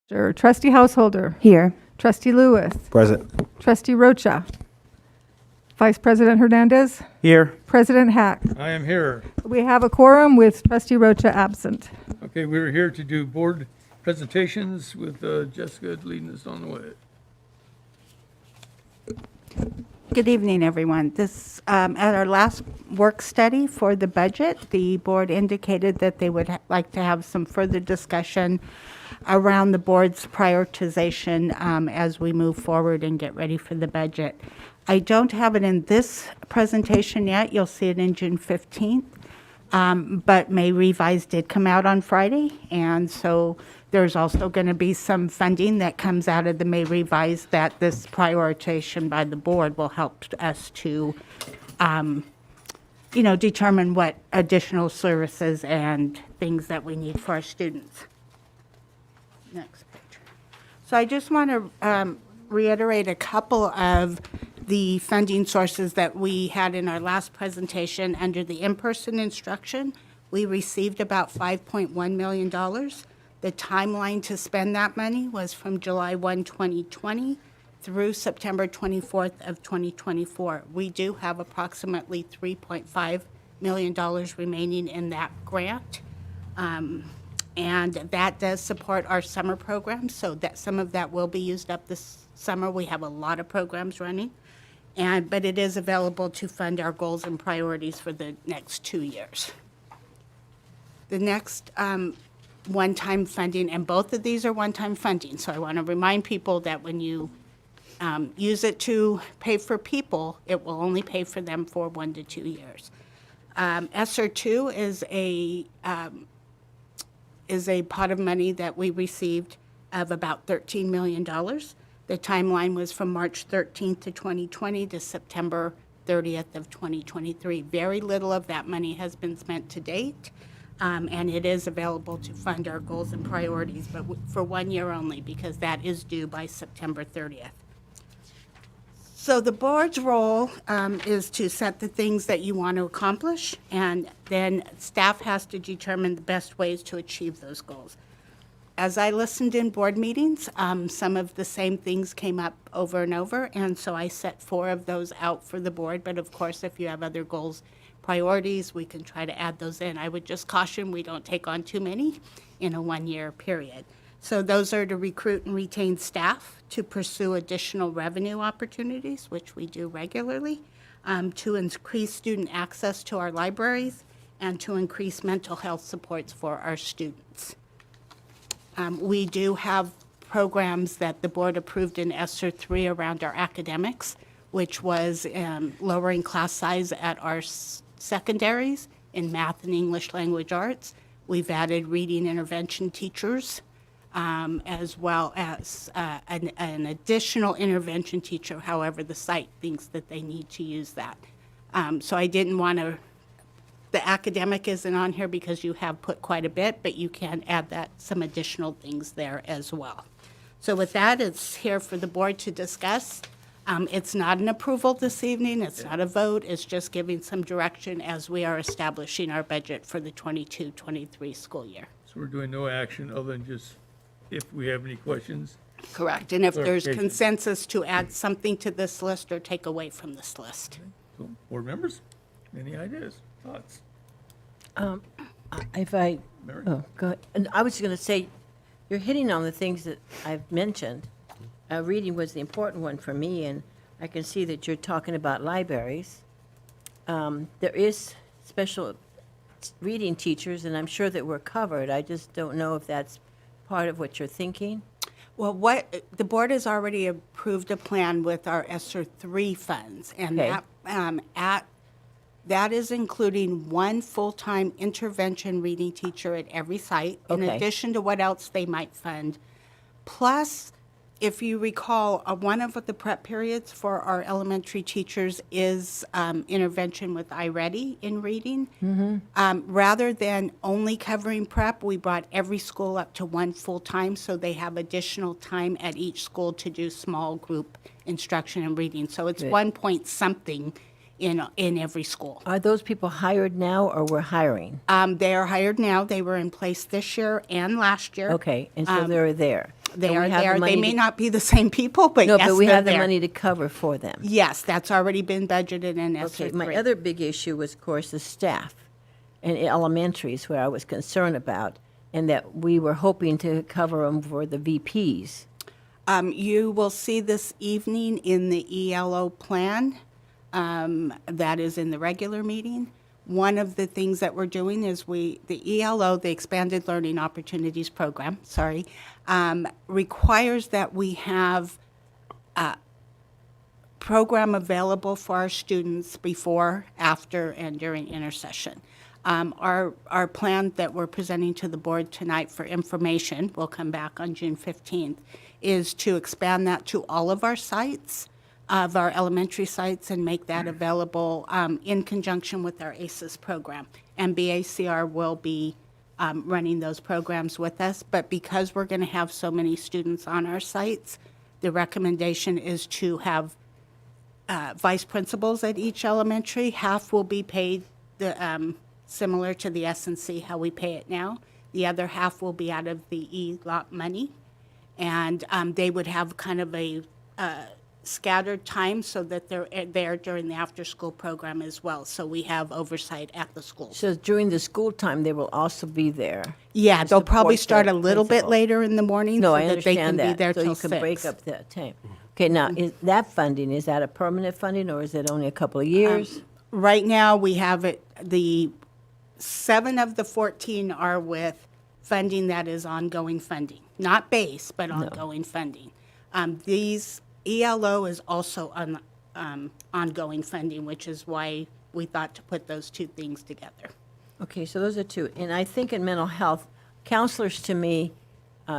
Trustee Householder. Here. Trustee Lewis. Present. Trustee Rocha. Vice President Hernandez. Here. President Hack. I am here. We have a quorum with Trustee Rocha absent. Okay, we're here to do board presentations with Jessica leading us on the way. Good evening, everyone. This, at our last work study for the budget, the board indicated that they would like to have some further discussion around the board's prioritization as we move forward and get ready for the budget. I don't have it in this presentation yet. You'll see it in June 15th. But May Revised did come out on Friday, and so there's also going to be some funding that comes out of the May Revised that this prioritization by the board will help us to, determine what additional services and things that we need for our students. Next page. So I just want to reiterate a couple of the funding sources that we had in our last presentation. Under the in-person instruction, we received about $5.1 million. The timeline to spend that money was from July 1, 2020 through September 24th of 2024. We do have approximately $3.5 million remaining in that grant. And that does support our summer programs, so that some of that will be used up this summer. We have a lot of programs running, but it is available to fund our goals and priorities for the next 2 years. The next one-time funding, and both of these are one-time funding, so I want to remind people that when you use it to pay for people, it will only pay for them for 1 to 2 years. ESSER 2 is a pot of money that we received of about $13 million. The timeline was from March 13th to 2020 to September 30th of 2023. Very little of that money has been spent to date, and it is available to fund our goals and priorities, but for 1 year only, because that is due by September 30th. So the board's role is to set the things that you want to accomplish, and then staff has to determine the best ways to achieve those goals. As I listened in board meetings, some of the same things came up over and over, and so I set 4 of those out for the board. But of course, if you have other goals, priorities, we can try to add those in. I would just caution we don't take on too many in a 1-year period. So those are to recruit and retain staff, to pursue additional revenue opportunities, which we do regularly, to increase student access to our libraries, and to increase mental health supports for our students. We do have programs that the board approved in ESSER 3 around our academics, which was lowering class size at our secondaries in math and English language arts. We've added reading intervention teachers, as well as an additional intervention teacher, however the site thinks that they need to use that. So I didn't want to, the academic isn't on here because you have put quite a bit, but you can add that, some additional things there as well. So with that, it's here for the board to discuss. It's not an approval this evening, it's not a vote, it's just giving some direction as we are establishing our budget for the 22-23 school year. So we're doing no action other than just if we have any questions. Correct, and if there's Clarification. consensus to add something to this list or take away from this list. So, board members, any ideas, thoughts? If I, Mary? oh, go ahead. And I was going to say, you're hitting on the things that I've mentioned. Reading was the important one for me, and I can see that you're talking about libraries. There is special reading teachers, and I'm sure that we're covered. I just don't know if that's part of what you're thinking. Well, what, the board has already approved a plan with our ESSER 3 funds, and Okay. that is including 1 full-time intervention reading teacher at every site, in Okay. addition to what else they might fund. Plus, if you recall, one of the prep periods for our elementary teachers is intervention with iReady in reading. Rather than only covering prep, we brought every school up to 1 full-time, so they have additional time at each school to do small group instruction in reading. So it's Good. 1 point something in every school. Are those people hired now, or we're hiring? They are hired now. They were in place this year and last year. Okay, and so they're there. They And are we have the there. They money may to- not be the same people, but No, yes, but we they're have the there. money to cover for them. Yes, that's already been budgeted in ESSER Okay, my 3. other big issue was, of course, the staff in elementaries, where I was concerned about, and that we were hoping to cover them for the VPs. You will see this evening in the ELO plan that is in the regular meeting. One of the things that we're doing is the ELO, the Expanded Learning Opportunities Program, requires that we have a program available for our students before, after, and during intersession. Our plan that we're presenting to the board tonight for information, we'll come back on June 15th, is to expand that to all of our sites, of our elementary sites, and make that available in conjunction with our ACES program. And BACR will be running those programs with us, but because we're going to have so many students on our sites, the recommendation is to have vice principals at each elementary. Half will be paid similar to the S&C, how we pay it now. The other half will be out of the ELOP money. And they would have kind of a scattered time so that they're there during the after-school program as well. So we have oversight at the schools. So during the school time, they will also be there. Yeah, to they'll probably support start their a little bit principal. later in the morning No, so I that they can understand be that. there So till you can break 6. up that time. Okay, now, is that funding, is that a permanent funding, or is it only a couple of years? Right now, we have it, the 7 of the 14 are with funding that is ongoing funding, not base, but ongoing funding. These ELO is also on ongoing funding, which is why we thought to put those two things together. Okay, so those are two. And I think in mental health, counselors, to me,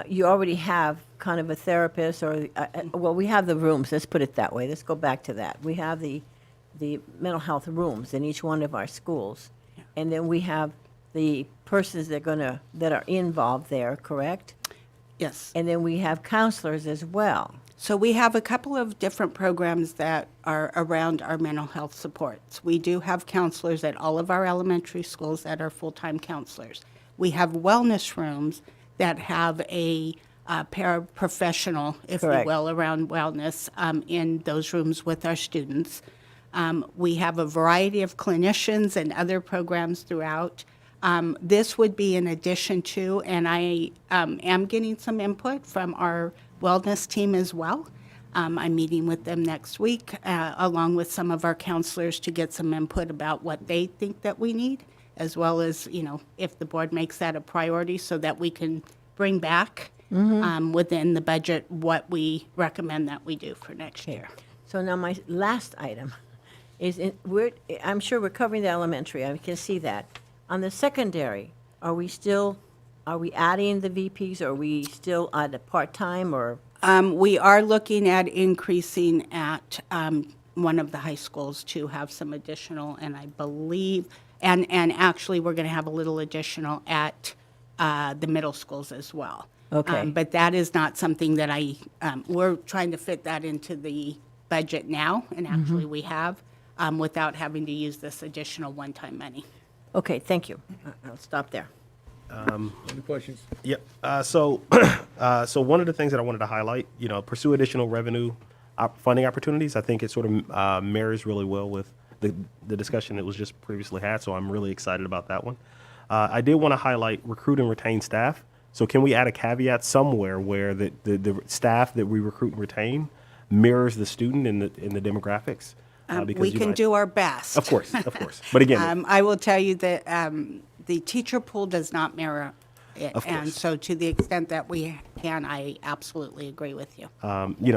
you already have kind of a therapist, or, well, we have the rooms, let's put it that way. Let's go back to that. We have the mental health rooms in each one of our schools. And then we have the persons that are involved there, correct? Yes. And then we have counselors as well. So we have a couple of different programs that are around our mental health supports. We do have counselors at all of our elementary schools that are full-time counselors. We have wellness rooms that have a paraprofessional, if you Correct. will, around wellness in those rooms with our students. We have a variety of clinicians and other programs throughout. This would be in addition to, and I am getting some input from our wellness team as well. I'm meeting with them next week, along with some of our counselors, to get some input about what they think that we need, as well as, if the board makes that a priority, so that we can bring back within the budget what we recommend that we do for next year. So now my last item is, I'm sure we're covering the elementary, I can see that. On the secondary, are we adding the VPs, or are we still at a part-time, or? We are looking at increasing at one of the high schools to have some additional, and I believe, and actually, we're going to have a little additional at the middle schools as well. Okay. But that is not something that we're trying to fit that into the budget now, and actually we have, without having to use this additional one-time money. Okay, thank you. I'll stop there. Any questions? Yep. So one of the things that I wanted to highlight, pursue additional revenue funding opportunities. I think it sort of marries really well with the discussion that was just previously had. So I'm really excited about that one. I did want to highlight recruit and retain staff. So can we add a caveat somewhere where the staff that we recruit and retain mirrors the student in the demographics? Because We can do our best. Of course. But again, I will tell you that the teacher pool does not mirror it. Of And course. so to the extent that we can, I absolutely agree with you.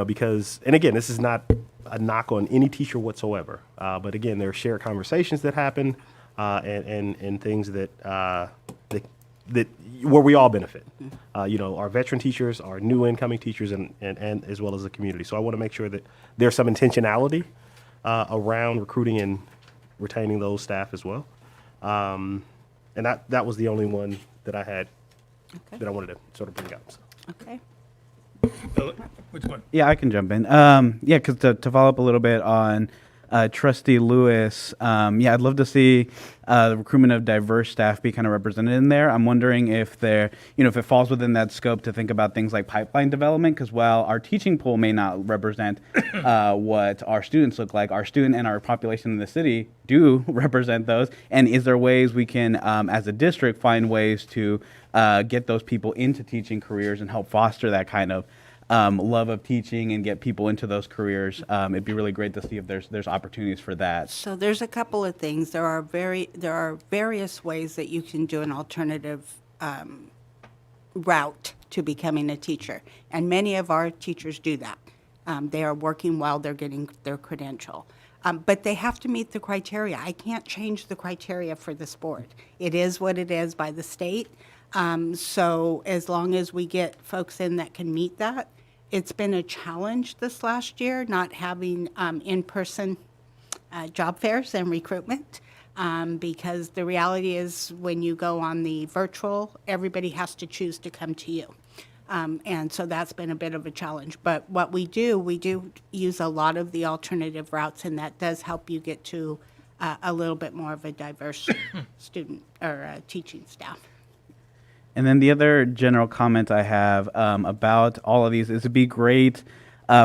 because, and again, this is not a knock on any teacher whatsoever. But again, there are shared conversations that happen and things that where we all benefit. Our veteran teachers, our new incoming teachers, and as well as the community. So I want to make sure that there's some intentionality around recruiting and retaining those staff as well. And that was the only one that I had that I wanted to sort of bring up. So. Okay. Philip, which one? Yeah, I can jump in. Because to follow up a little bit on Trustee Lewis, yeah, I'd love to see the recruitment of diverse staff be kind of represented in there. I'm wondering if if it falls within that scope to think about things like pipeline development, because while our teaching pool may not represent what our students look like, our student and our population in the city do represent those. And is there ways we can, as a district, find ways to get those people into teaching careers and help foster that kind of love of teaching and get people into those careers? It'd be really great to see if there's opportunities for that. So there's a couple of things. There are various ways that you can do an alternative route to becoming a teacher, and many of our teachers do that. They are working while they're getting their credential. But they have to meet the criteria. I can't change the criteria for this board. It is what it is by the state. So as long as we get folks in that can meet that, it's been a challenge this last year, not having in-person job fairs and recruitment, because the reality is when you go on the virtual, everybody has to choose to come to you. And so that's been a bit of a challenge. But what we do use a lot of the alternative routes, and that does help you get to a little bit more of a diverse student or teaching staff. And then the other general comment I have about all of these is it'd be great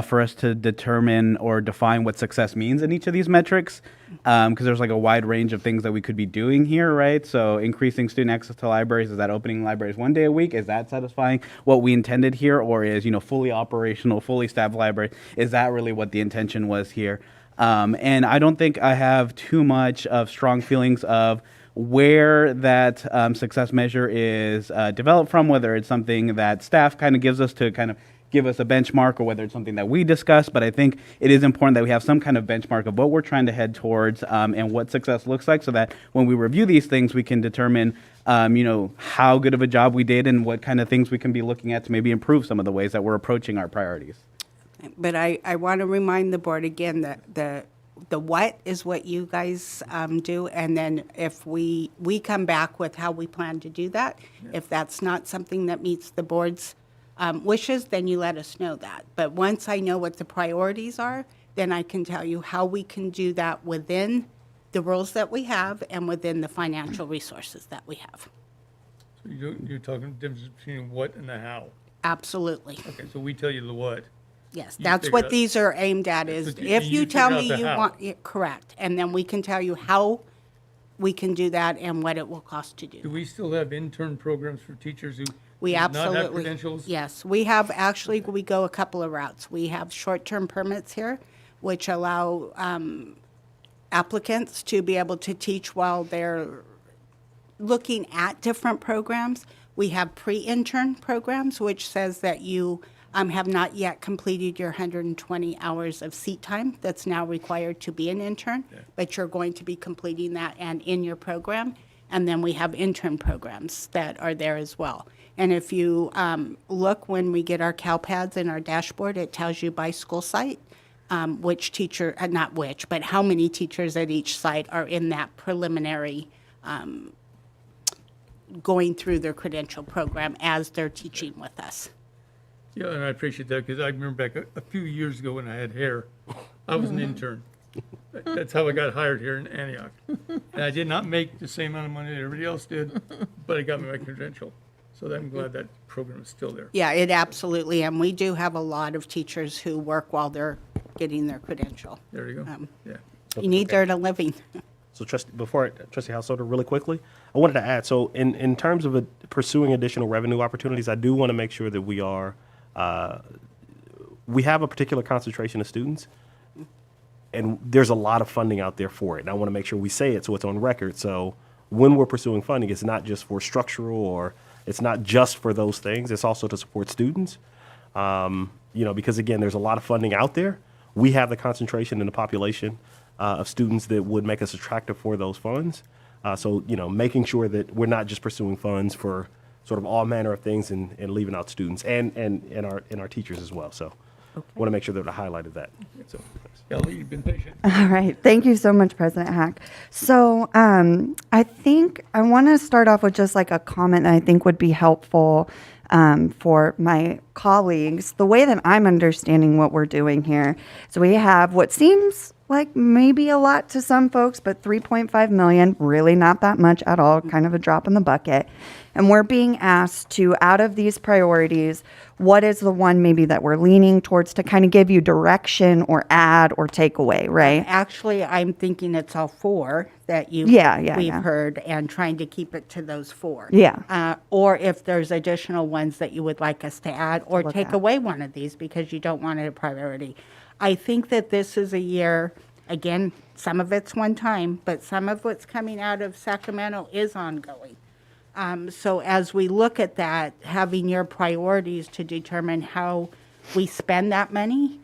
for us to determine or define what success means in each of these metrics, because there's like a wide range of things that we could be doing here, right? So increasing student access to libraries, is that opening libraries one day a week? Is that satisfying what we intended here? Or is, fully operational, fully staffed library, is that really what the intention was here? And I don't think I have too much of strong feelings of where that success measure is developed from, whether it's something that staff kind of gives us to kind of give us a benchmark, or whether it's something that we discuss. But I think it is important that we have some kind of benchmark of what we're trying to head towards and what success looks like, so that when we review these things, we can determine how good of a job we did and what kind of things we can be looking at to maybe improve some of the ways that we're approaching our priorities. But I want to remind the board again that the what is what you guys do, and then if we come back with how we plan to do that. If that's not something that meets the board's wishes, then you let us know that. But once I know what the priorities are, then I can tell you how we can do that within the rules that we have and within the financial resources that we have. So you're talking the difference between what and the how. Absolutely. Okay, so we tell you the what. Yes, You that's figure what out- these are aimed at, is But if you you tell figure me out the you how. want, yeah, correct, and then we can tell you how we can do that and what it will cost to Do do. we still have intern programs for teachers who We do not have absolutely, credentials? yes, we have, actually, we go a couple of routes. We have short-term permits here, which allow applicants to be able to teach while they're looking at different programs. We have pre-intern programs, which says that you have not yet completed your 120 hours of seat time that's now required to be an intern, but you're going to be completing that and in your program. And then we have intern programs that are there as well. And if you look, when we get our CalPads in our dashboard, it tells you by school site which teacher, not which, but how many teachers at each site are in that preliminary going through their credential program as they're teaching with us. Yeah, and I appreciate that, because I remember back a few years ago when I had hair, I was an intern. That's how I got hired here in Antioch. And I did not make the same amount of money that everybody else did, but it got me my credential. So I'm glad that program is still there. Yeah, it absolutely, and we do have a lot of teachers who work while they're getting their credential. There you go. Yeah. You need their living. So Trustee Householder, really quickly, I wanted to add, so in terms of pursuing additional revenue opportunities, I do want to make sure that we are, we have a particular concentration of students, and there's a lot of funding out there for it. And I want to make sure we say it so it's on record. So when we're pursuing funding, it's not just for structural, or it's not just for those things. It's also to support students. Because again, there's a lot of funding out there. We have the concentration in the population of students that would make us attractive for those funds. So making sure that we're not just pursuing funds for sort of all manner of things and leaving out students and our teachers as well. So I want to make sure that I highlighted that. So, Kelly, you've been patient. All right. Thank you so much, President Hack. So I think I want to start off with just like a comment that I think would be helpful for my colleagues. The way that I'm understanding what we're doing here, so we have what seems like maybe a lot to some folks, but 3.5 million, really not that much at all, kind of a drop in the bucket. And we're being asked to, out of these priorities, what is the one maybe that we're leaning towards to kind of give you direction or add or take away, right? Actually, I'm thinking it's all four that we've Yeah. heard, and trying to keep it to those four. Yeah. Or if there's additional ones that you would like us to add, or look take at. away one of these because you don't want it a priority. I think that this is a year, again, some of it's one time, but some of what's coming out of Sacramento is ongoing. So as we look at that, having your priorities to determine how we spend that money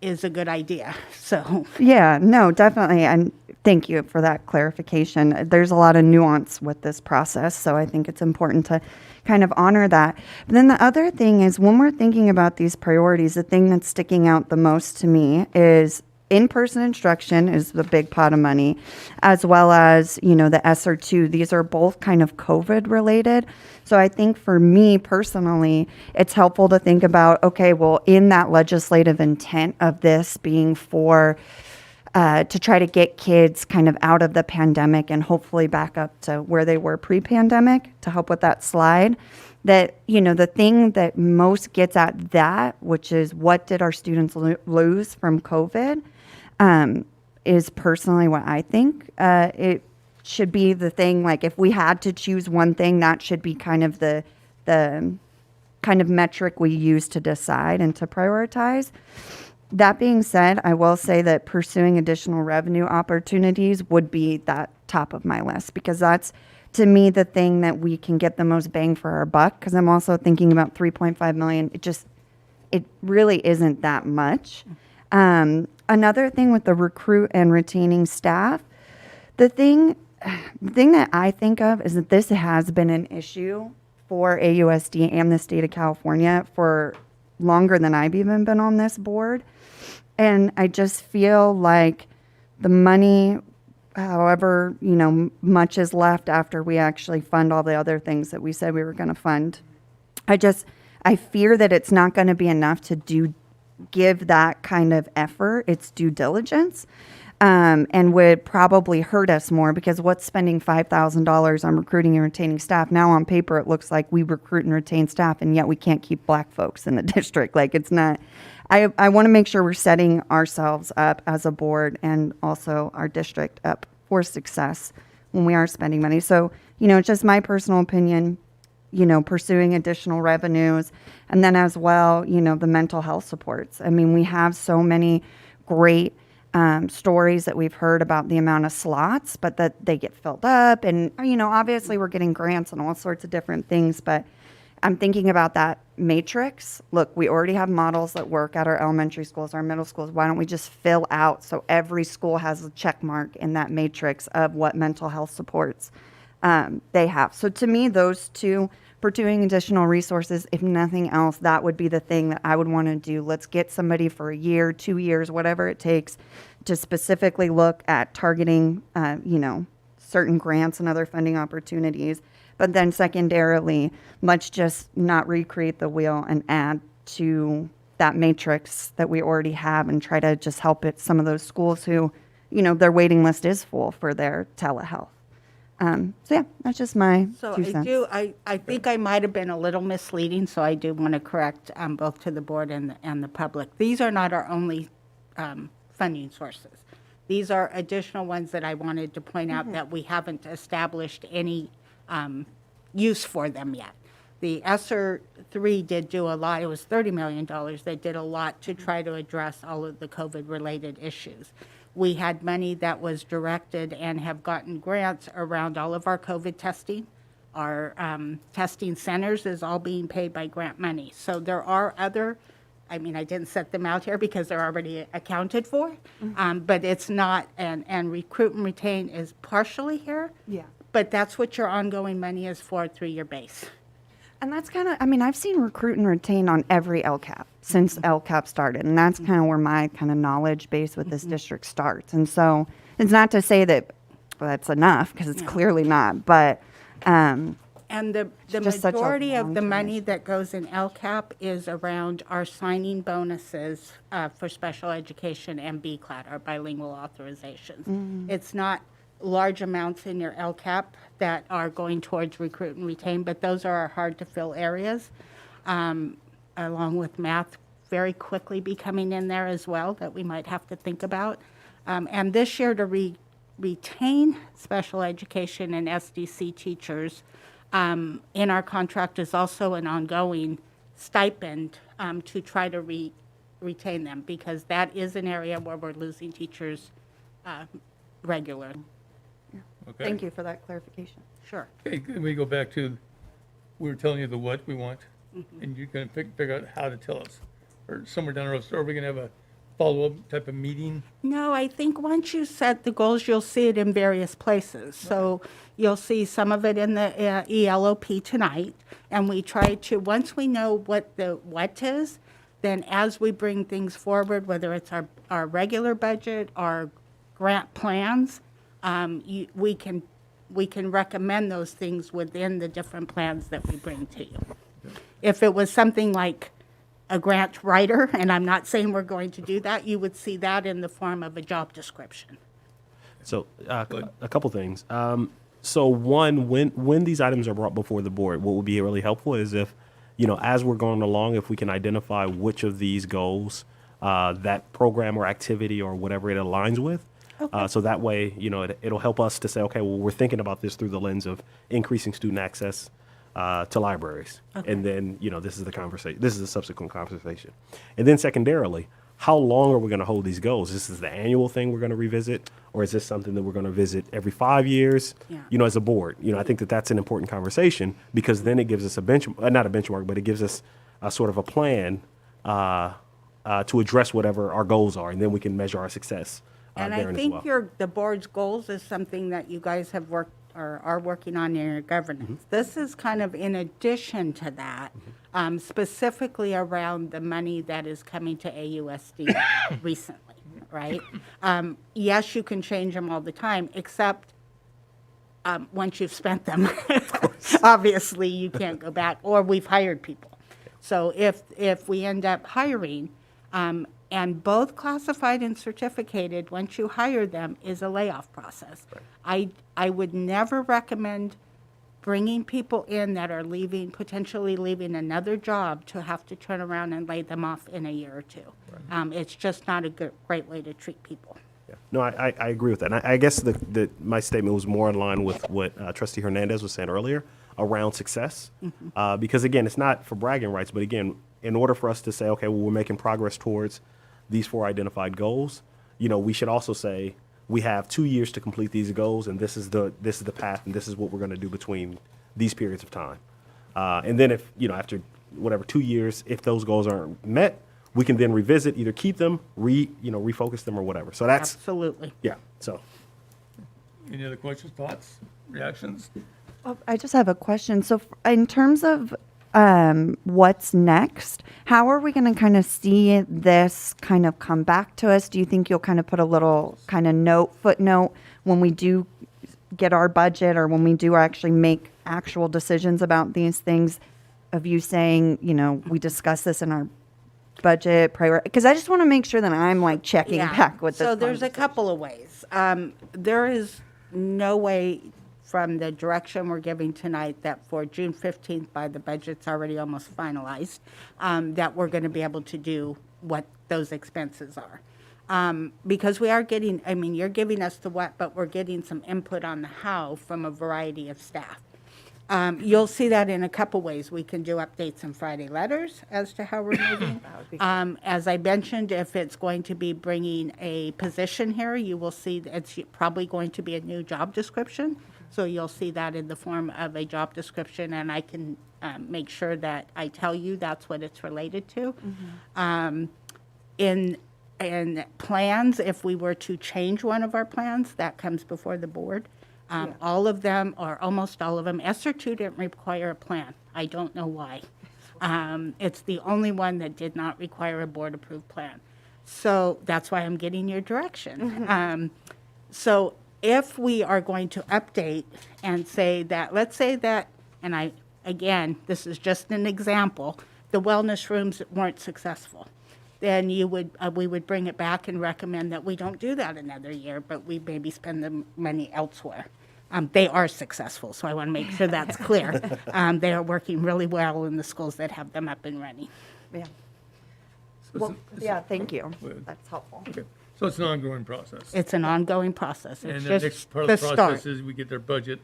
is a good idea. So, Yeah, no, definitely. And thank you for that clarification. There's a lot of nuance with this process, so I think it's important to kind of honor that. But then the other thing is, when we're thinking about these priorities, the thing that's sticking out the most to me is in-person instruction is the big pot of money, as well as, the ESSER 2. These are both kind of COVID related. So I think for me personally, it's helpful to think about, okay, well, in that legislative intent of this being for to try to get kids kind of out of the pandemic and hopefully back up to where they were pre-pandemic, to help with that slide, that, the thing that most gets at that, which is what did our students lose from COVID, is personally what I think. It should be the thing, like if we had to choose one thing, that should be kind of the kind of metric we use to decide and to prioritize. That being said, I will say that pursuing additional revenue opportunities would be that top of my list, because that's, to me, the thing that we can get the most bang for our buck, because I'm also thinking about 3.5 million. It really isn't that much. Another thing with the recruit and retaining staff, the thing that I think of is that this has been an issue for AUSD and the state of California for longer than I've even been on this board. And I just feel like the money, however, much is left after we actually fund all the other things that we said we were going to fund. I fear that it's not going to be enough to give that kind of effort its due diligence, and would probably hurt us more, because what's spending $5,000 on recruiting and retaining staff? Now on paper, it looks like we recruit and retain staff, and yet we can't keep Black folks in the district. Like, it's not, I want to make sure we're setting ourselves up as a board and also our district up for success when we are spending money. So, it's just my personal opinion, pursuing additional revenues. And then as well, the mental health supports. I mean, we have so many great stories that we've heard about the amount of slots, but that they get filled up. And, obviously we're getting grants and all sorts of different things, but I'm thinking about that matrix. Look, we already have models that work at our elementary schools, our middle schools. Why don't we just fill out so every school has a check mark in that matrix of what mental health supports they have? So to me, those two, pursuing additional resources, if nothing else, that would be the thing that I would want to do. Let's get somebody for a year, 2 years, whatever it takes, to specifically look at targeting, certain grants and other funding opportunities. But then secondarily, let's just not recreate the wheel and add to that matrix that we already have, and try to just help some of those schools who, their waiting list is full for their telehealth. So yeah, that's just my So 2 cents. I think I might have been a little misleading, so I do want to correct both to the board and the public. These are not our only funding sources. These are additional ones that I wanted to point out that we haven't established any use for them yet. The ESSER 3 did do a lot. It was $30 million. They did a lot to try to address all of the COVID-related issues. We had money that was directed and have gotten grants around all of our COVID testing. Our testing centers is all being paid by grant money. So there are other, I didn't set them out here because they're already accounted for, but it's not, and recruit and retain is partially here. Yeah. But that's what your ongoing money is for through your base. And that's kind of, I've seen recruit and retain on every LCAP since LCAP started. And that's kind of where my kind of knowledge base with this district starts. And so it's not to say that that's enough, because it's clearly not. But And the just such a majority of the long-term money issue. that goes in LCAP is around our signing bonuses for special education and BCLAT, our bilingual authorizations. It's not large amounts in your LCAP that are going towards recruit and retain, but those are our hard-to-fill areas, along with math very quickly becoming in there as well that we might have to think about. And this year to retain special education and SDC teachers, in our contract is also an ongoing stipend to try to retain them, because that is an area where we're losing teachers regularly. Okay. Thank you for that clarification. Sure. Okay, can we go back to, we were telling you the what we want, and you're gonna figure out how to tell us. Or somewhere down the road, so are we gonna have a follow-up type of meeting? No, I think once you set the goals, you'll see it in various places. So you'll see some of it in the ELOP tonight, and we try to, once we know what the what is, then as we bring things forward, whether it's our regular budget, our grant plans, we can recommend those things within the different plans that we bring to you. If it was something like a grant writer, and I'm not saying we're going to do that, you would see that in the form of a job description. So a couple things. So one, when these items are brought before the board, what would be really helpful is if, as we're going along, if we can identify which of these goals that program or activity or whatever it aligns with. So that way, it'll help us to say, okay, well, we're thinking about this through the lens of increasing student access to libraries. And then, this is the conversation. This is the subsequent conversation. And then secondarily, how long are we going to hold these goals? This is the annual thing we're going to revisit, or is this something that we're going to visit every 5 years, Yeah. as a board? I think that that's an important conversation, because then it gives us not a benchmark, but it gives us a sort of a plan to address whatever our goals are, and then we can measure our success And therein I as think well. the board's goals is something that you guys have worked or are working on in your governance. This is kind of in addition to that, specifically around the money that is coming to AUSD recently, right? Yes, you can change them all the time, except once you've spent them. Obviously, you can't go back, or we've hired people. So if we end up hiring, and both classified and certificated, once you hire them, is a layoff process. I would never recommend bringing people in that are potentially leaving another job to have to turn around and lay them off in a year or two. It's just not a great way to treat people. Yeah. No, I agree with that. And I guess my statement was more in line with what Trustee Hernandez was saying earlier around success. Because again, it's not for bragging rights, but again, in order for us to say, okay, well, we're making progress towards these 4 identified goals, we should also say we have 2 years to complete these goals, and this is the path, and this is what we're going to do between these periods of time. And then if, after whatever 2 years, if those goals aren't met, we can then revisit, either keep them, refocus them or whatever. So that's, Absolutely. yeah, so. Any other questions, thoughts, reactions? I just have a question. So in terms of what's next, how are we going to kind of see this kind of come back to us? Do you think you'll kind of put a little kind of footnote when we do get our budget, or when we do actually make actual decisions about these things, of you saying, we discuss this in our budget priority? Because I just want to make sure that I'm like checking back with this. So there's a couple of ways. There is no way from the direction we're giving tonight that for June 15th, by the budget's already almost finalized, that we're going to be able to do what those expenses are. Because we are getting, you're giving us the what, but we're getting some input on the how from a variety of staff. You'll see that in a couple ways. We can do updates and Friday letters as to how we're moving. As I mentioned, if it's going to be bringing a position here, you will see that it's probably going to be a new job description. So you'll see that in the form of a job description, and I can make sure that I tell you that's what it's related to. In plans, if we were to change one of our plans, that comes before the board. All of them, or almost all of them, ESER 2 didn't require a plan. I don't know why. It's the only one that did not require a board-approved plan. So that's why I'm getting your direction. So if we are going to update and say that, let's say that and again, this is just an example, the wellness rooms weren't successful, then we would bring it back and recommend that we don't do that another year, but we maybe spend the money elsewhere. They are successful, so I want to make sure that's clear. They are working really well in the schools that have them up and running. Yeah. So Well, yeah, thank you. Good. That's helpful. Okay, so it's an ongoing process. It's an ongoing process. And It's the just next part the of the start. process is we get their budget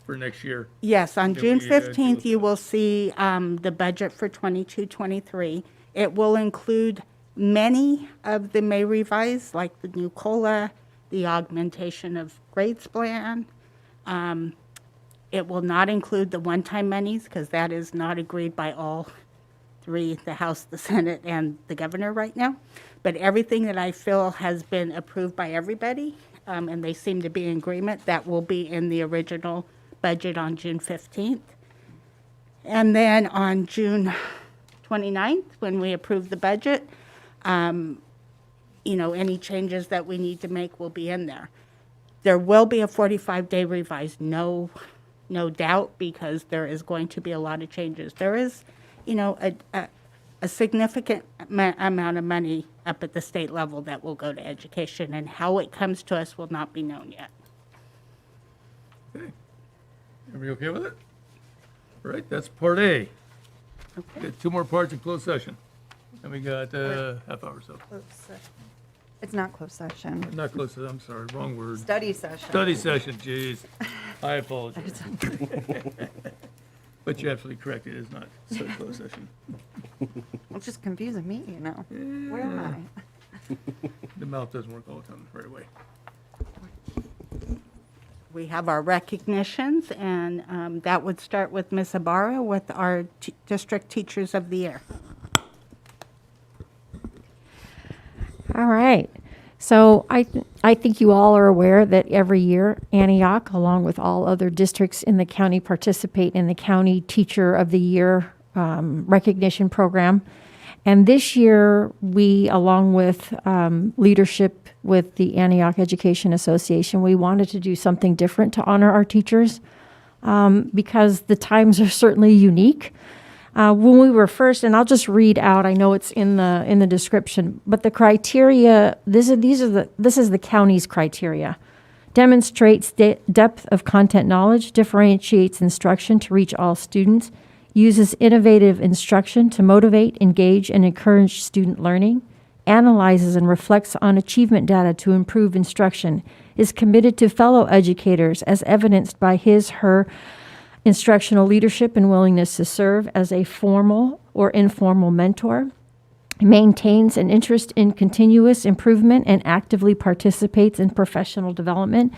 for next year. Yes, on Then June we, deal 15th, with you that. will see the budget for 22-23. It will include many of the May revise, like the new COLA, the augmentation of grades plan. It will not include the one-time monies, because that is not agreed by all three, the House, the Senate, and the governor right now. But everything that I feel has been approved by everybody, and they seem to be in agreement, that will be in the original budget on June 15th. And then on June 29th, when we approve the budget, any changes that we need to make will be in there. There will be a 45-day revise, no doubt, because there is going to be a lot of changes. There is, a significant amount of money up at the state level that will go to education, and how it comes to us will not be known yet. Okay. Everybody okay with it? All right, that's part A. We got two more parts in closed session. And we got half hour or so. It's not closed session. Not closed session, I'm sorry, wrong word. Study session. Study session, jeez. I apologize. But you're absolutely correct, it is not closed session. It's just confusing me, Where am I? The mouth doesn't work all the time right away. We have our recognitions, and that would start with Ms. Ibarra with our District Teachers of the Year. All right. So I think you all are aware that every year Antioch, along with all other districts in the county, participate in the County Teacher of the Year recognition program. And this year, we, along with leadership with the Antioch Education Association, we wanted to do something different to honor our teachers because the times are certainly unique. When we were first, and I'll just read out, I know it's in the description, but the criteria, this is the county's criteria. Demonstrates depth of content knowledge, differentiates instruction to reach all students, uses innovative instruction to motivate, engage, and encourage student learning, analyzes and reflects on achievement data to improve instruction, is committed to fellow educators as evidenced by her instructional leadership and willingness to serve as a formal or informal mentor, maintains an interest in continuous improvement and actively participates in professional development,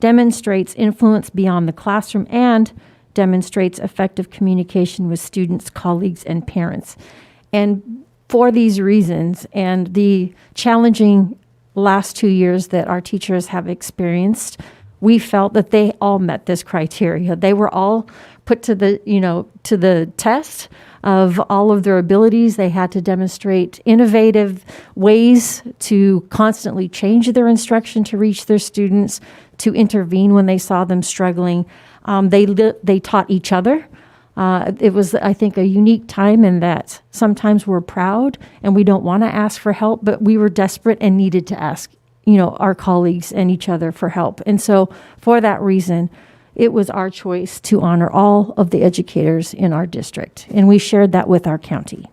demonstrates influence beyond the classroom, and demonstrates effective communication with students, colleagues, and parents. And for these reasons and the challenging last 2 years that our teachers have experienced, we felt that they all met this criteria. They were all put to the test of all of their abilities. They had to demonstrate innovative ways to constantly change their instruction to reach their students, to intervene when they saw them struggling. They taught each other. It was, I think, a unique time in that sometimes we're proud and we don't want to ask for help, but we were desperate and needed to ask, our colleagues and each other for help. And so for that reason, it was our choice to honor all of the educators in our district. And we shared that with our county.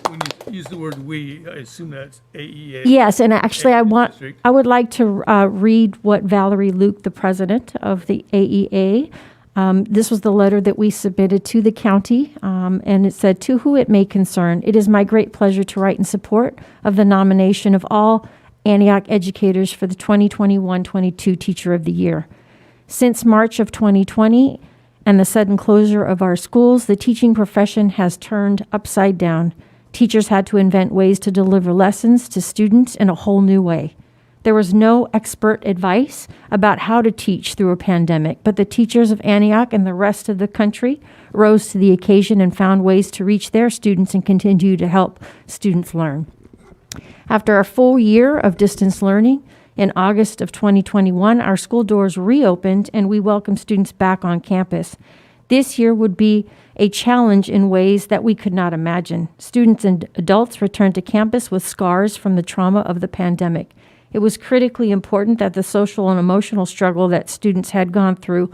When you use the word "we," I assume that's AEA. Yes, and actually I District. would like to read what Valerie Luke, the president of the AEA, this was the letter that we submitted to the county, and it said, "To who it may concern, it is my great pleasure to write in support of the nomination of all Antioch educators for the 2021-22 Teacher of the Year. Since March of 2020 and the sudden closure of our schools, the teaching profession has turned upside down. Teachers had to invent ways to deliver lessons to students in a whole new way. There was no expert advice about how to teach through a pandemic, but the teachers of Antioch and the rest of the country rose to the occasion and found ways to reach their students and continue to help students learn. After a full year of distance learning, In August of 2021, our school doors reopened and we welcomed students back on campus. This year would be a challenge in ways that we could not imagine. Students and adults returned to campus with scars from the trauma of the pandemic. It was critically important that the social and emotional struggle that students had gone through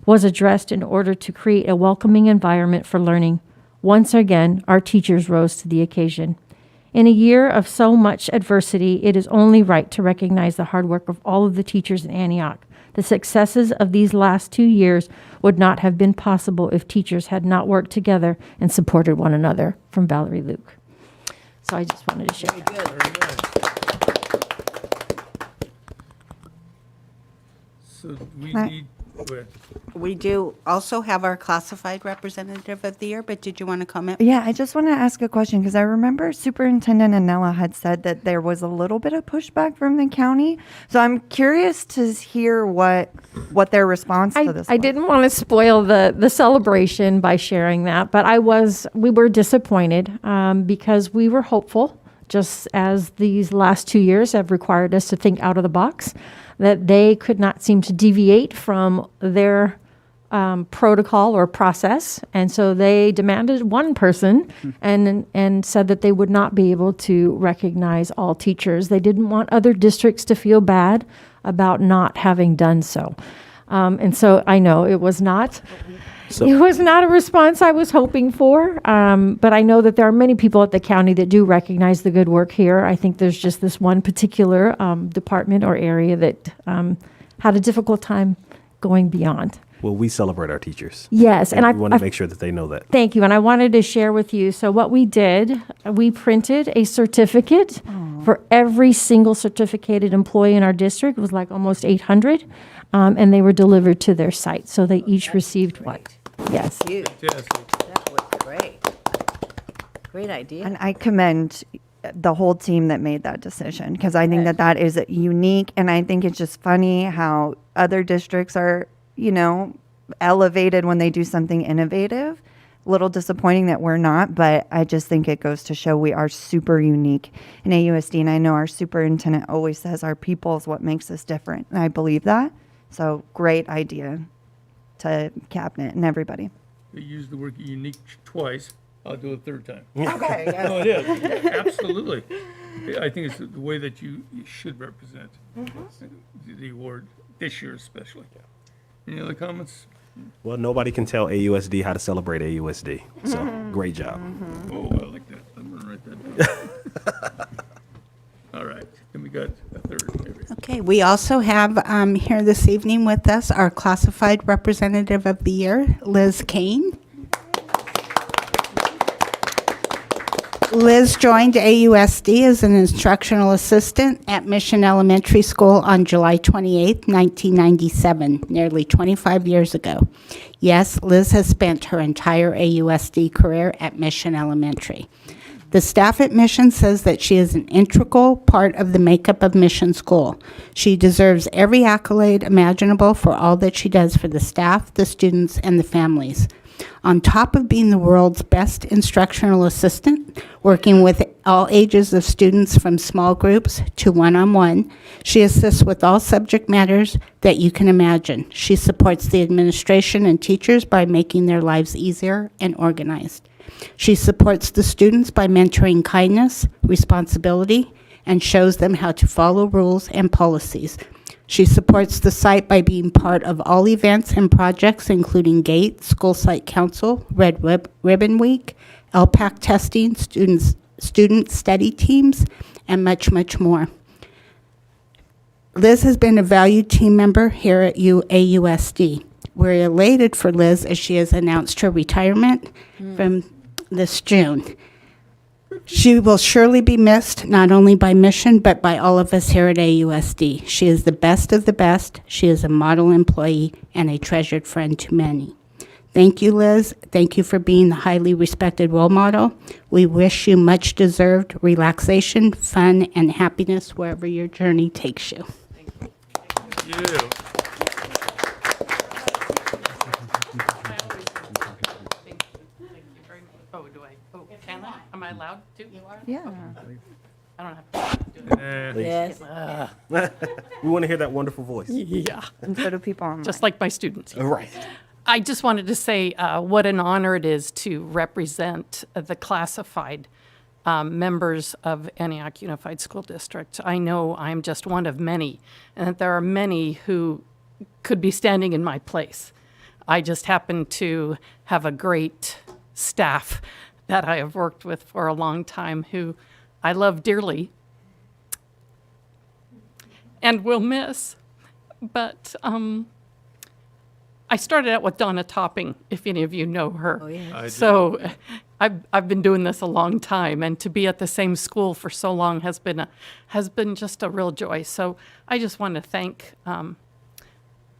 was addressed in order to create a welcoming environment for learning. Once again, our teachers rose to the occasion. In a year of so much adversity, it is only right to recognize the hard work of all of the teachers in Antioch. The successes of these last 2 years would not have been possible if teachers had not worked together and supported one another. From Valerie Luke. So I just wanted to share that. So we Right. need, go ahead. We do also have our classified representative of the year, but did you want to comment? Yeah, I just want to ask a question because I remember Superintendent Anella had said that there was a little bit of pushback from the county. So I'm curious to hear what their response to this I was. didn't want to spoil the celebration by sharing that, but we were disappointed because we were hopeful, just as these last 2 years have required us to think out of the box, that they could not seem to deviate from their protocol or process. And so they demanded one person and said that they would not be able to recognize all teachers. They didn't want other districts to feel bad about not having done so. And so I know it was not a response I was hoping for, but I know that there are many people at the county that do recognize the good work here. I think there's just this one particular department or area that had a difficult time going beyond. Well, we celebrate our teachers. Yes, and we I want to make sure that they know that. Thank you, and I wanted to share with you. So what we did, we printed a certificate for every single certificated employee in our district. It was like almost 800, and they were delivered to their site. So they each received one. Yes. You, Fantastic. that was great. Great idea. And I commend the whole team that made that decision because I think that is unique. And I think it's just funny how other districts are, elevated when they do something innovative. A little disappointing that we're not, but I just think it goes to show we are super unique in AUSD. And I know our superintendent always says our people is what makes us different. And I believe that. So great idea to cabinet and everybody. They used the word unique twice. I'll do it a third time. Okay. No, it is. Absolutely. I think it's the way that you should represent the award this year especially. Any other comments? Well, nobody can tell AUSD how to celebrate AUSD. So great job. Oh, I like that. I'm going to write that down. All right. Then we got a third area. Okay, we also have here this evening with us our classified representative of the year, Liz Kane. Liz joined AUSD as an instructional assistant at Mission Elementary School on July 28, 1997, nearly 25 years ago. Yes, Liz has spent her entire AUSD career at Mission Elementary. The staff at Mission says that she is an integral part of the makeup of Mission School. She deserves every accolade imaginable for all that she does for the staff, the students, and the families. On top of being the world's best instructional assistant, working with all ages of students from small groups to one-on-one, she assists with all subject matters that you can imagine. She supports the administration and teachers by making their lives easier and organized. She supports the students by mentoring kindness, responsibility, and shows them how to follow rules and policies. She supports the site by being part of all events and projects, including GATE, School Site Council, Red Ribbon Week, LPAC testing, student study teams, and much, much more. Liz has been a valued team member here at AUSD. We're elated for Liz as she has announced her retirement from this June. She will surely be missed, not only by Mission, but by all of us here at AUSD. She is the best of the best. She is a model employee and a treasured friend to many. Thank you, Liz. Thank you for being the highly respected role model. We wish you much deserved relaxation, fun, and happiness wherever your journey takes you. Thank you. Oh, do I? Oh, can I? Am I allowed to? You are? Yeah. I don't have to do it. Yeah. Yes. We want to hear that wonderful voice. Yeah, And so do people online. just like my students. Right. I just wanted to say what an honor it is to represent the classified members of Antioch Unified School District. I know I'm just one of many, and that there are many who could be standing in my place. I just happen to have a great staff that I have worked with for a long time who I love dearly and will miss. But I started out with Donna Topping, if any of you know her. Oh, yeah. So I've been doing this a long time, and to be at the same school for so long has been just a real joy. So I just want to thank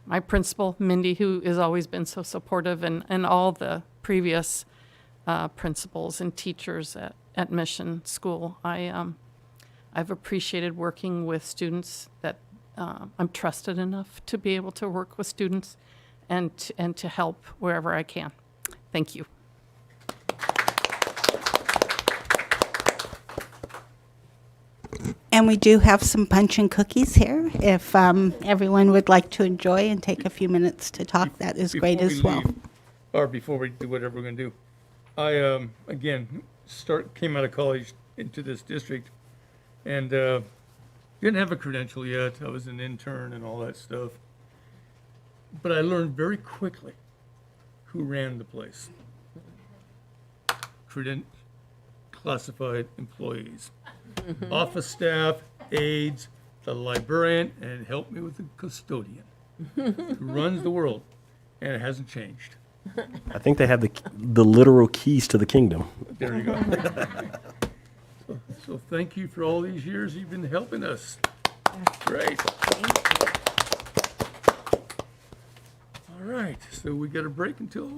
my principal, Mindy, who has always been so supportive, and all the previous principals and teachers at Mission School. I've appreciated working with students that I'm trusted enough to be able to work with students and to help wherever I can. Thank you. And we do have some punch and cookies here. If everyone would like to enjoy and take a few minutes to talk, that is great Before as we well. leave, or before we do whatever we're gonna do, I, again, came out of college into this district and, didn't have a credential yet. I was an intern and all that stuff. But I learned very quickly who ran the place. Classified employees, office staff, aides, the librarian, and help me with the custodian, who runs the world, and it hasn't changed. I think they have the literal keys to the kingdom. There you go. So thank you for all these years you've been helping us. Great. All right, so we got a break until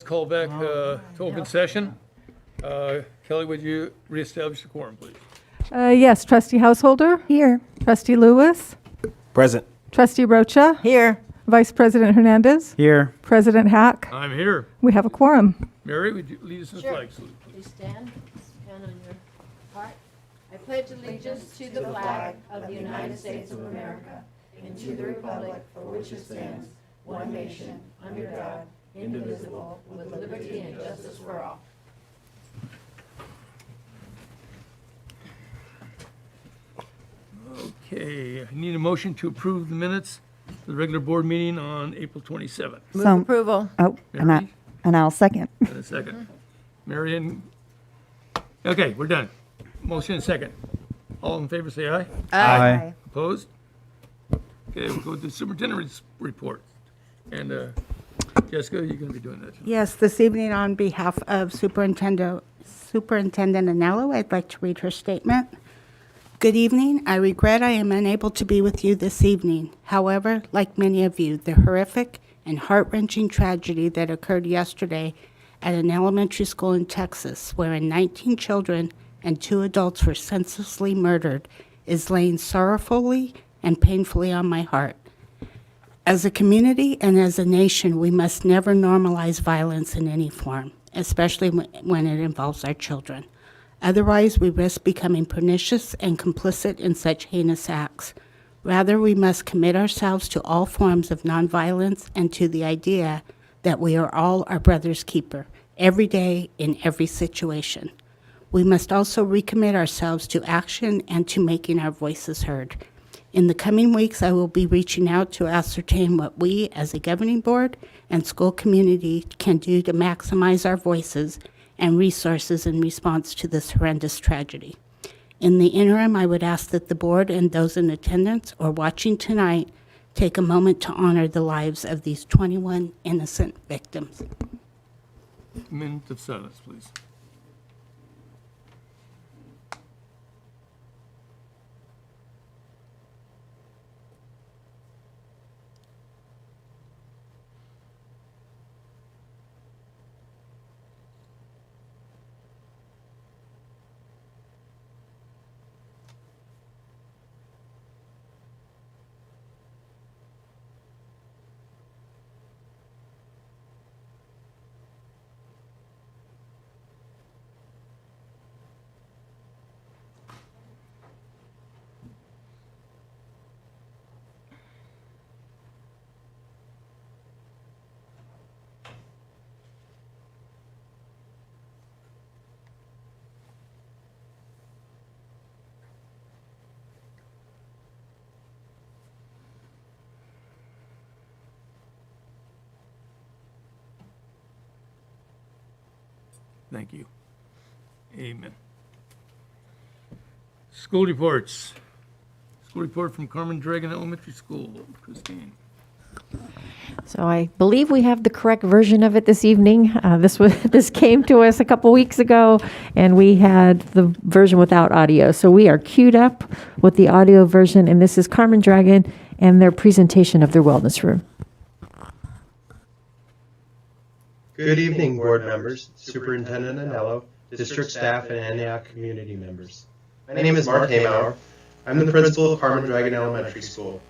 Call back to open session. Kelly, would you reestablish the quorum, please? Yes, trustee Householder, Here. trustee Lewis, Present. trustee Rocha, Here. Vice President Hernandez, Here. President Hack. I'm here. We have a quorum. Mary, would you lead us in the Sure. flag salute? Please stand on your heart. I pledge allegiance to the flag of the United States of America and to the republic for which it stands, one nation, under God, indivisible, with liberty and justice for all. Okay, I need a motion to approve the minutes for the regular board meeting on April 27th. Move So- approval. Oh, Mary? and I'll second. And a second. Marion? Okay, we're done. Motion and second. All in favor, say aye. Aye. Opposed? Okay, we'll go to the superintendent's report. And Jessica, you're going to be doing that. Yes, this evening on behalf of Superintendent Anello, I'd like to read her statement. Good evening. I regret I am unable to be with you this evening. However, like many of you, the horrific and heart-wrenching tragedy that occurred yesterday at an elementary school in Texas, wherein 19 children and 2 adults were senselessly murdered, is laying sorrowfully and painfully on my heart. As a community and as a nation, we must never normalize violence in any form, especially when it involves our children. Otherwise, we risk becoming pernicious and complicit in such heinous acts. Rather, we must commit ourselves to all forms of nonviolence and to the idea that we are all our brother's keeper, every day, in every situation. We must also recommit ourselves to action and to making our voices heard. In the coming weeks, I will be reaching out to ascertain what we, as a governing board and school community, can do to maximize our voices and resources in response to this horrendous tragedy. In the interim, I would ask that the board and those in attendance or watching tonight take a moment to honor the lives of these 21 innocent victims. A minute of silence, please. Thank you. Amen. School reports. School report from Carmen Dragon Elementary School. Christine. So I believe we have the correct version of it this evening. This came to us a couple weeks ago, and we had the version without audio. So we are queued up with the audio version, and this is Carmen Dragon and their presentation of their wellness room. Good evening, board members, Superintendent Anello, district staff, and Antioch community members. My name is Mark Haymauer. I'm the principal of Carmen Dragon Elementary School.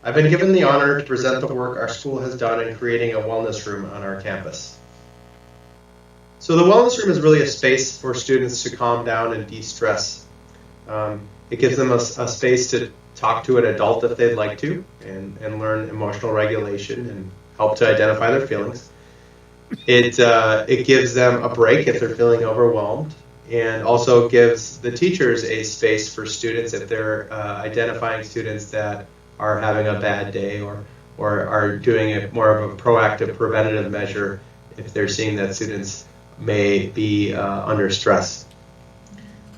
I've been given the honor to present the work our school has done in creating a wellness room on our campus. So the wellness room is really a space for students to calm down and de-stress. It gives them a space to talk to an adult if they'd like to and learn emotional regulation and help to identify their feelings. It gives them a break if they're feeling overwhelmed, and also gives the teachers a space for students if they're identifying students that are having a bad day or are doing more of a proactive preventative measure if they're seeing that students may be under stress.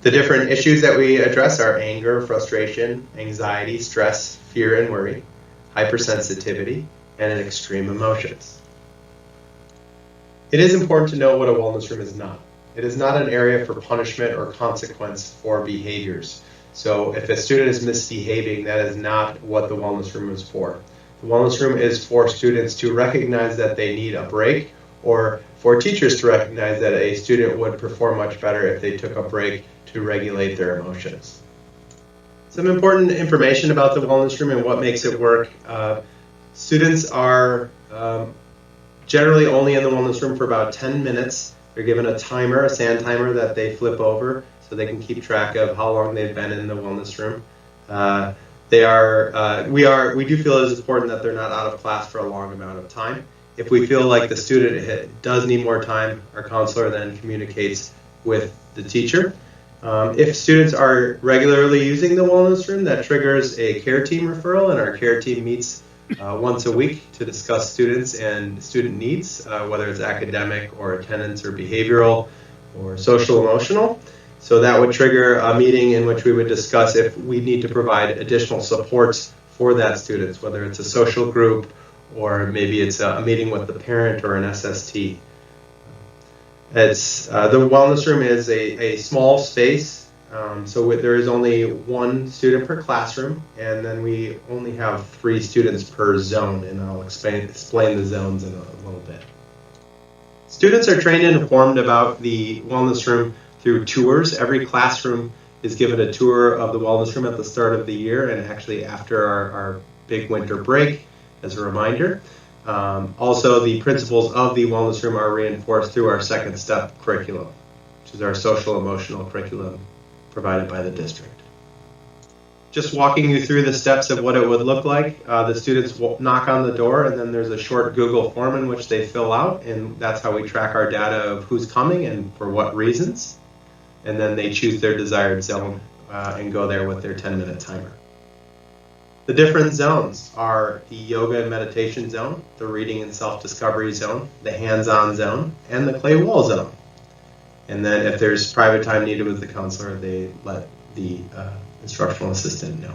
The different issues that we address are anger, frustration, anxiety, stress, fear and worry, hypersensitivity, and extreme emotions. It is important to know what a wellness room is not. It is not an area for punishment or consequence for behaviors. So if a student is misbehaving, that is not what the wellness room is for. The wellness room is for students to recognize that they need a break or for teachers to recognize that a student would perform much better if they took a break to regulate their emotions. Some important information about the wellness room and what makes it work. Students are generally only in the wellness room for about 10 minutes. They're given a timer, a sand timer that they flip over so they can keep track of how long they've been in the wellness room. We do feel it is important that they're not out of class for a long amount of time. If we feel like the student does need more time, our counselor then communicates with the teacher. If students are regularly using the wellness room, that triggers a care team referral, and our care team meets once a week to discuss students and student needs, whether it's academic or attendance or behavioral or social emotional. So that would trigger a meeting in which we would discuss if we need to provide additional supports for that student, whether it's a social group or maybe it's a meeting with the parent or an SST. The wellness room is a small space, so there is only one student per classroom, and then we only have 3 students per zone, and I'll explain the zones in a little bit. Students are trained and informed about the wellness room through tours. Every classroom is given a tour of the wellness room at the start of the year and actually after our big winter break as a reminder. Also, the principles of the wellness room are reinforced through our second step curriculum, which is our social emotional curriculum provided by the district. Just walking you through the steps of what it would look like. The students will knock on the door, and then there's a short Google form in which they fill out, and that's how we track our data of who's coming and for what reasons. And then they choose their desired zone and go there with their 10-minute timer. The different zones are the yoga and meditation zone, the reading and self-discovery zone, the hands-on zone, and the clay wall zone. And then if there's private time needed with the counselor, they let the instructional assistant know.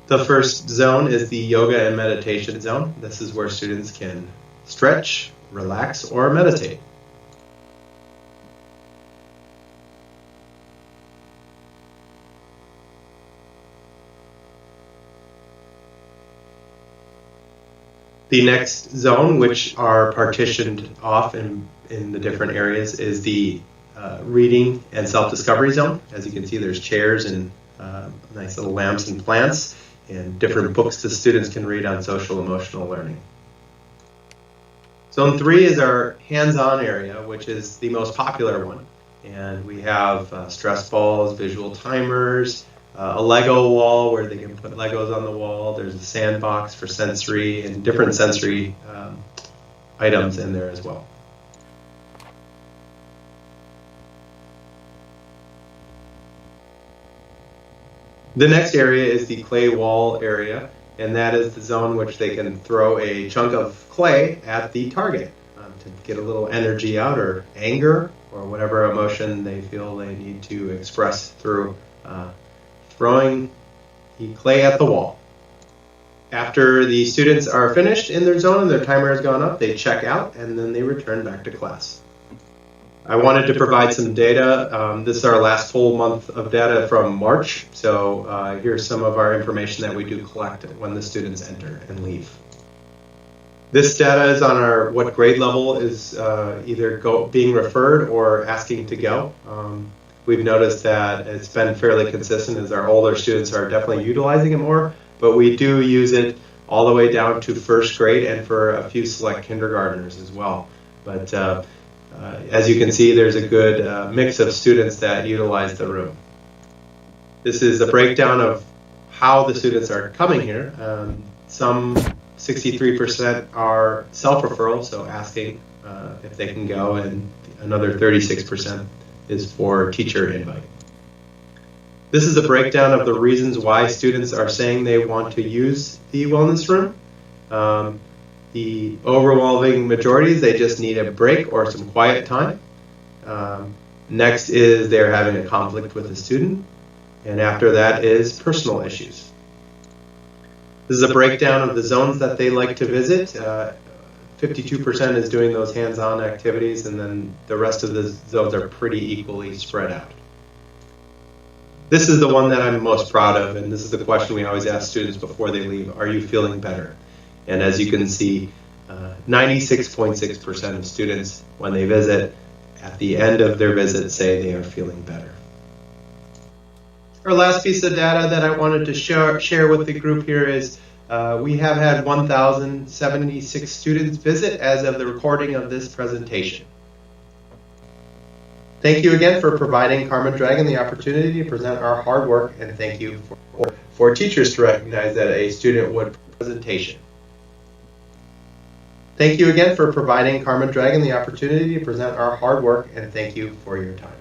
The first zone is the yoga and meditation zone. This is where students can stretch, relax, or meditate. The next zone, which are partitioned off in the different areas, is the reading and self-discovery zone. As you can see, there's chairs and nice little lamps and plants and different books the students can read on social emotional learning. Zone 3 is our hands-on area, which is the most popular one. And we have stress balls, visual timers, a Lego wall where they can put Legos on the wall. There's a sandbox for sensory and different sensory items in there as well. The next area is the clay wall area, and that is the zone which they can throw a chunk of clay at the target to get a little energy out, or anger, or whatever emotion they feel they need to express through throwing the clay at the wall. After the students are finished in their zone and their timer has gone up, they check out and then they return back to class. I wanted to provide some data. This is our last full month of data from March. So here's some of our information that we do collect when the students enter and leave. This data is on our what grade level is either being referred or asking to go. We've noticed that it's been fairly consistent as our older students are definitely utilizing it more, but we do use it all the way down to first grade and for a few select kindergartners as well. But as you can see, there's a good mix of students that utilize the room. This is a breakdown of how the students are coming here. Some 63% are self-referral, so asking if they can go, and another 36% is for teacher invite. This is a breakdown of the reasons why students are saying they want to use the wellness room. The overwhelming majority is they just need a break or some quiet time. Next is they're having a conflict with a student. And after that is personal issues. This is a breakdown of the zones that they like to visit. 52% is doing those hands-on activities, and then the rest of the zones are pretty equally spread out. This is the one that I'm most proud of, and this is the question we always ask students before they leave: are you feeling better? And as you can see, 96.6% of students, when they visit, at the end of their visit, say they are feeling better. Our last piece of data that I wanted to share with the group here is we have had 1,076 students visit as of the recording of this presentation. Thank you again for providing Carmen Dragon the opportunity to present our hard work, and thank you for teachers to recognize that a student would presentation. Thank you again for providing Carmen Dragon the opportunity to present our hard work, and thank you for your time.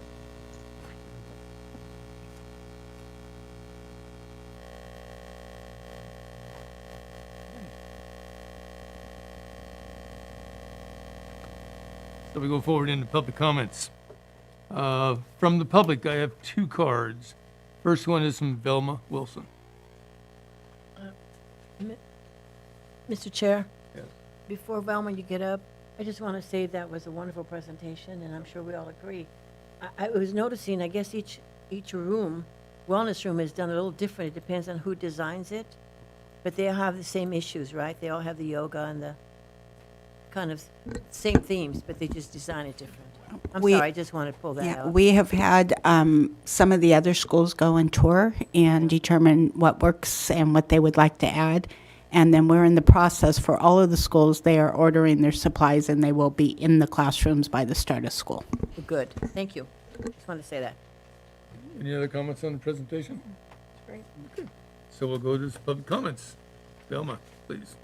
So we go forward into public comments. From the public, I have 2 cards. First one is from Velma Wilson. Mr. Chair? Yes. Before Velma, you get up, I just want to say that was a wonderful presentation, and I'm sure we all agree. I was noticing, I guess each room, wellness room is done a little different. It depends on who designs it, but they all have the same issues, right? They all have the yoga and the kind of same themes, but they just design it different. I'm sorry, I just wanted to pull that out. We have had some of the other schools go and tour and determine what works and what they would like to add. And then we're in the process for all of the schools. They are ordering their supplies, and they will be in the classrooms by the start of school. Good, thank you. Just wanted to say that. Any other comments on the presentation? Great. Okay. So we'll go to public comments. Velma, please.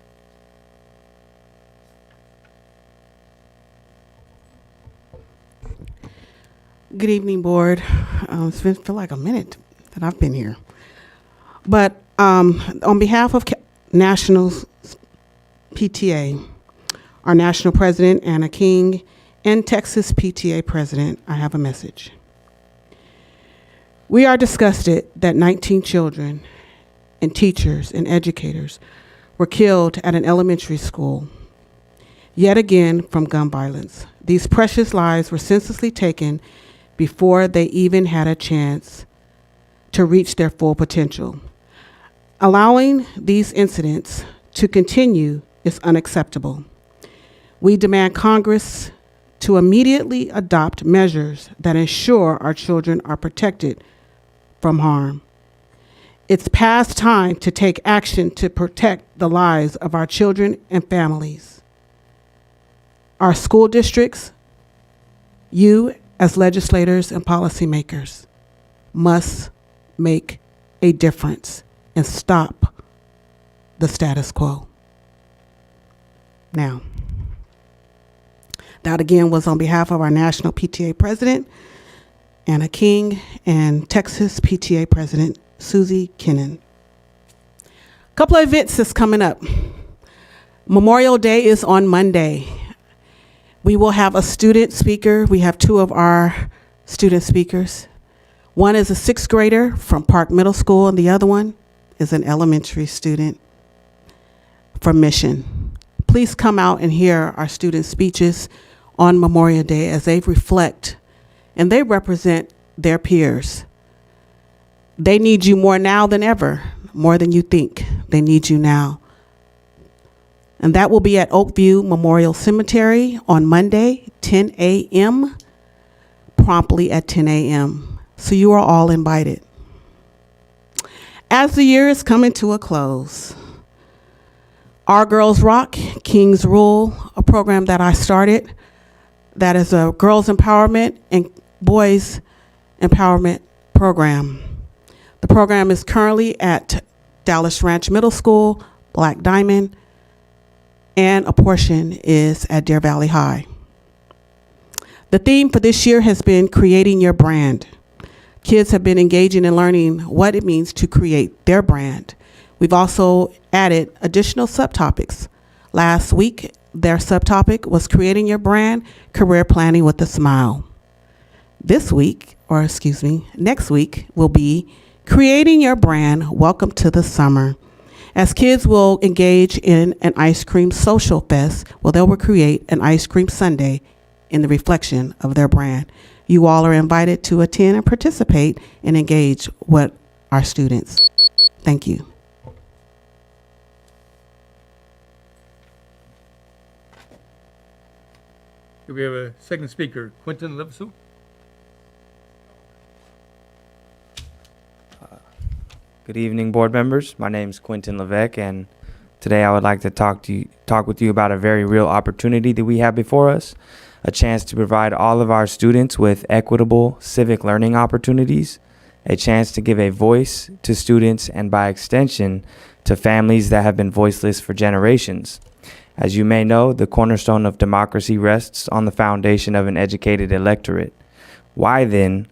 Good evening, board. It's been feel like a minute that I've been here. But on behalf of National PTA, our national president, Anna King, and Texas PTA president, I have a message. We are disgusted that 19 children and teachers and educators were killed at an elementary school, yet again from gun violence. These precious lives were senselessly taken before they even had a chance to reach their full potential. Allowing these incidents to continue is unacceptable. We demand Congress to immediately adopt measures that ensure our children are protected from harm. It's past time to take action to protect the lives of our children and families. Our school districts, you as legislators and policymakers, must make a difference and stop the status quo. Now, that again was on behalf of our national PTA president, Anna King, and Texas PTA president, Susie Kinnan. A couple of events that's coming up. Memorial Day is on Monday. We will have a student speaker. We have 2 of our student speakers. One is a 6th grader from Park Middle School, and the other one is an elementary student from Mission. Please come out and hear our student speeches on Memorial Day as they reflect and they represent their peers. They need you more now than ever, more than you think. They need you now. And that will be at Oakview Memorial Cemetery on Monday, 10 a.m., promptly at 10 a.m. So you are all invited. As the year is coming to a close, Our Girls Rock, King's Rule, a program that I started that is a girls empowerment and boys empowerment program. The program is currently at Dallas Ranch Middle School, Black Diamond, and a portion is at Deer Valley High. The theme for this year has been creating your brand. Kids have been engaging and learning what it means to create their brand. We've also added additional subtopics. Last week, their subtopic was creating your brand, career planning with a smile. Next week will be creating your brand, welcome to the summer. As kids will engage in an ice cream social fest, they will create an ice cream sundae in the reflection of their brand. You all are invited to attend and participate and engage with our students. Thank you. Do we have a second speaker? Quentin Levesu? Good evening, board members. My name is Quentin Levesque, and today I would like to talk with you about a very real opportunity that we have before us, a chance to provide all of our students with equitable civic learning opportunities, a chance to give a voice to students and by extension to families that have been voiceless for generations. As you may know, the cornerstone of democracy rests on the foundation of an educated electorate. Why then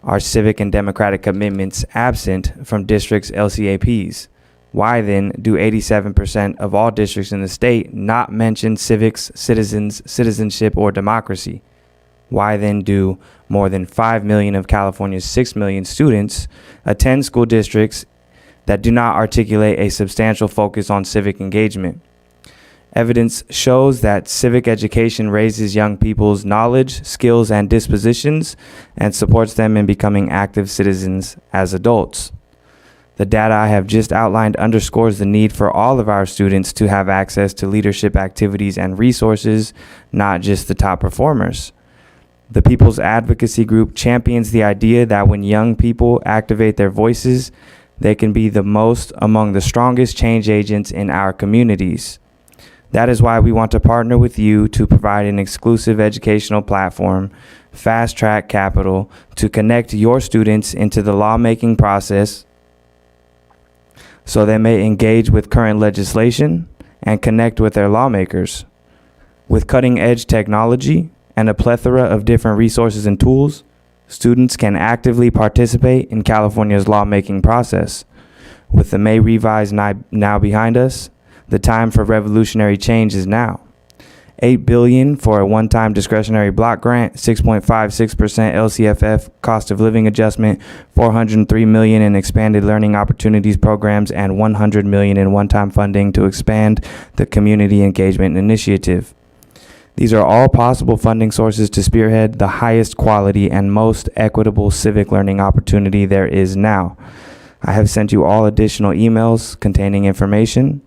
are civic and democratic commitments absent from districts' LCAPs? Why then do 87% of all districts in the state not mention civics, citizens, citizenship, or democracy? Why then do more than 5 million of California's 6 million students attend school districts that do not articulate a substantial focus on civic engagement? Evidence shows that civic education raises young people's knowledge, skills, and dispositions and supports them in becoming active citizens as adults. The data I have just outlined underscores the need for all of our students to have access to leadership activities and resources, not just the top performers. The People's Advocacy Group champions the idea that when young people activate their voices, they can be among the strongest change agents in our communities. That is why we want to partner with you to provide an exclusive educational platform, Fast Track Capital, to connect your students into the lawmaking process so they may engage with current legislation and connect with their lawmakers. With cutting-edge technology and a plethora of different resources and tools, students can actively participate in California's lawmaking process. With the May revise now behind us, the time for revolutionary change is now. $8 billion for a one-time discretionary block grant, 6.56% LCFF cost of living adjustment, $403 million in expanded learning opportunities programs, and $100 million in one-time funding to expand the community engagement initiative. These are all possible funding sources to spearhead the highest quality and most equitable civic learning opportunity there is now. I have sent you all additional emails containing information.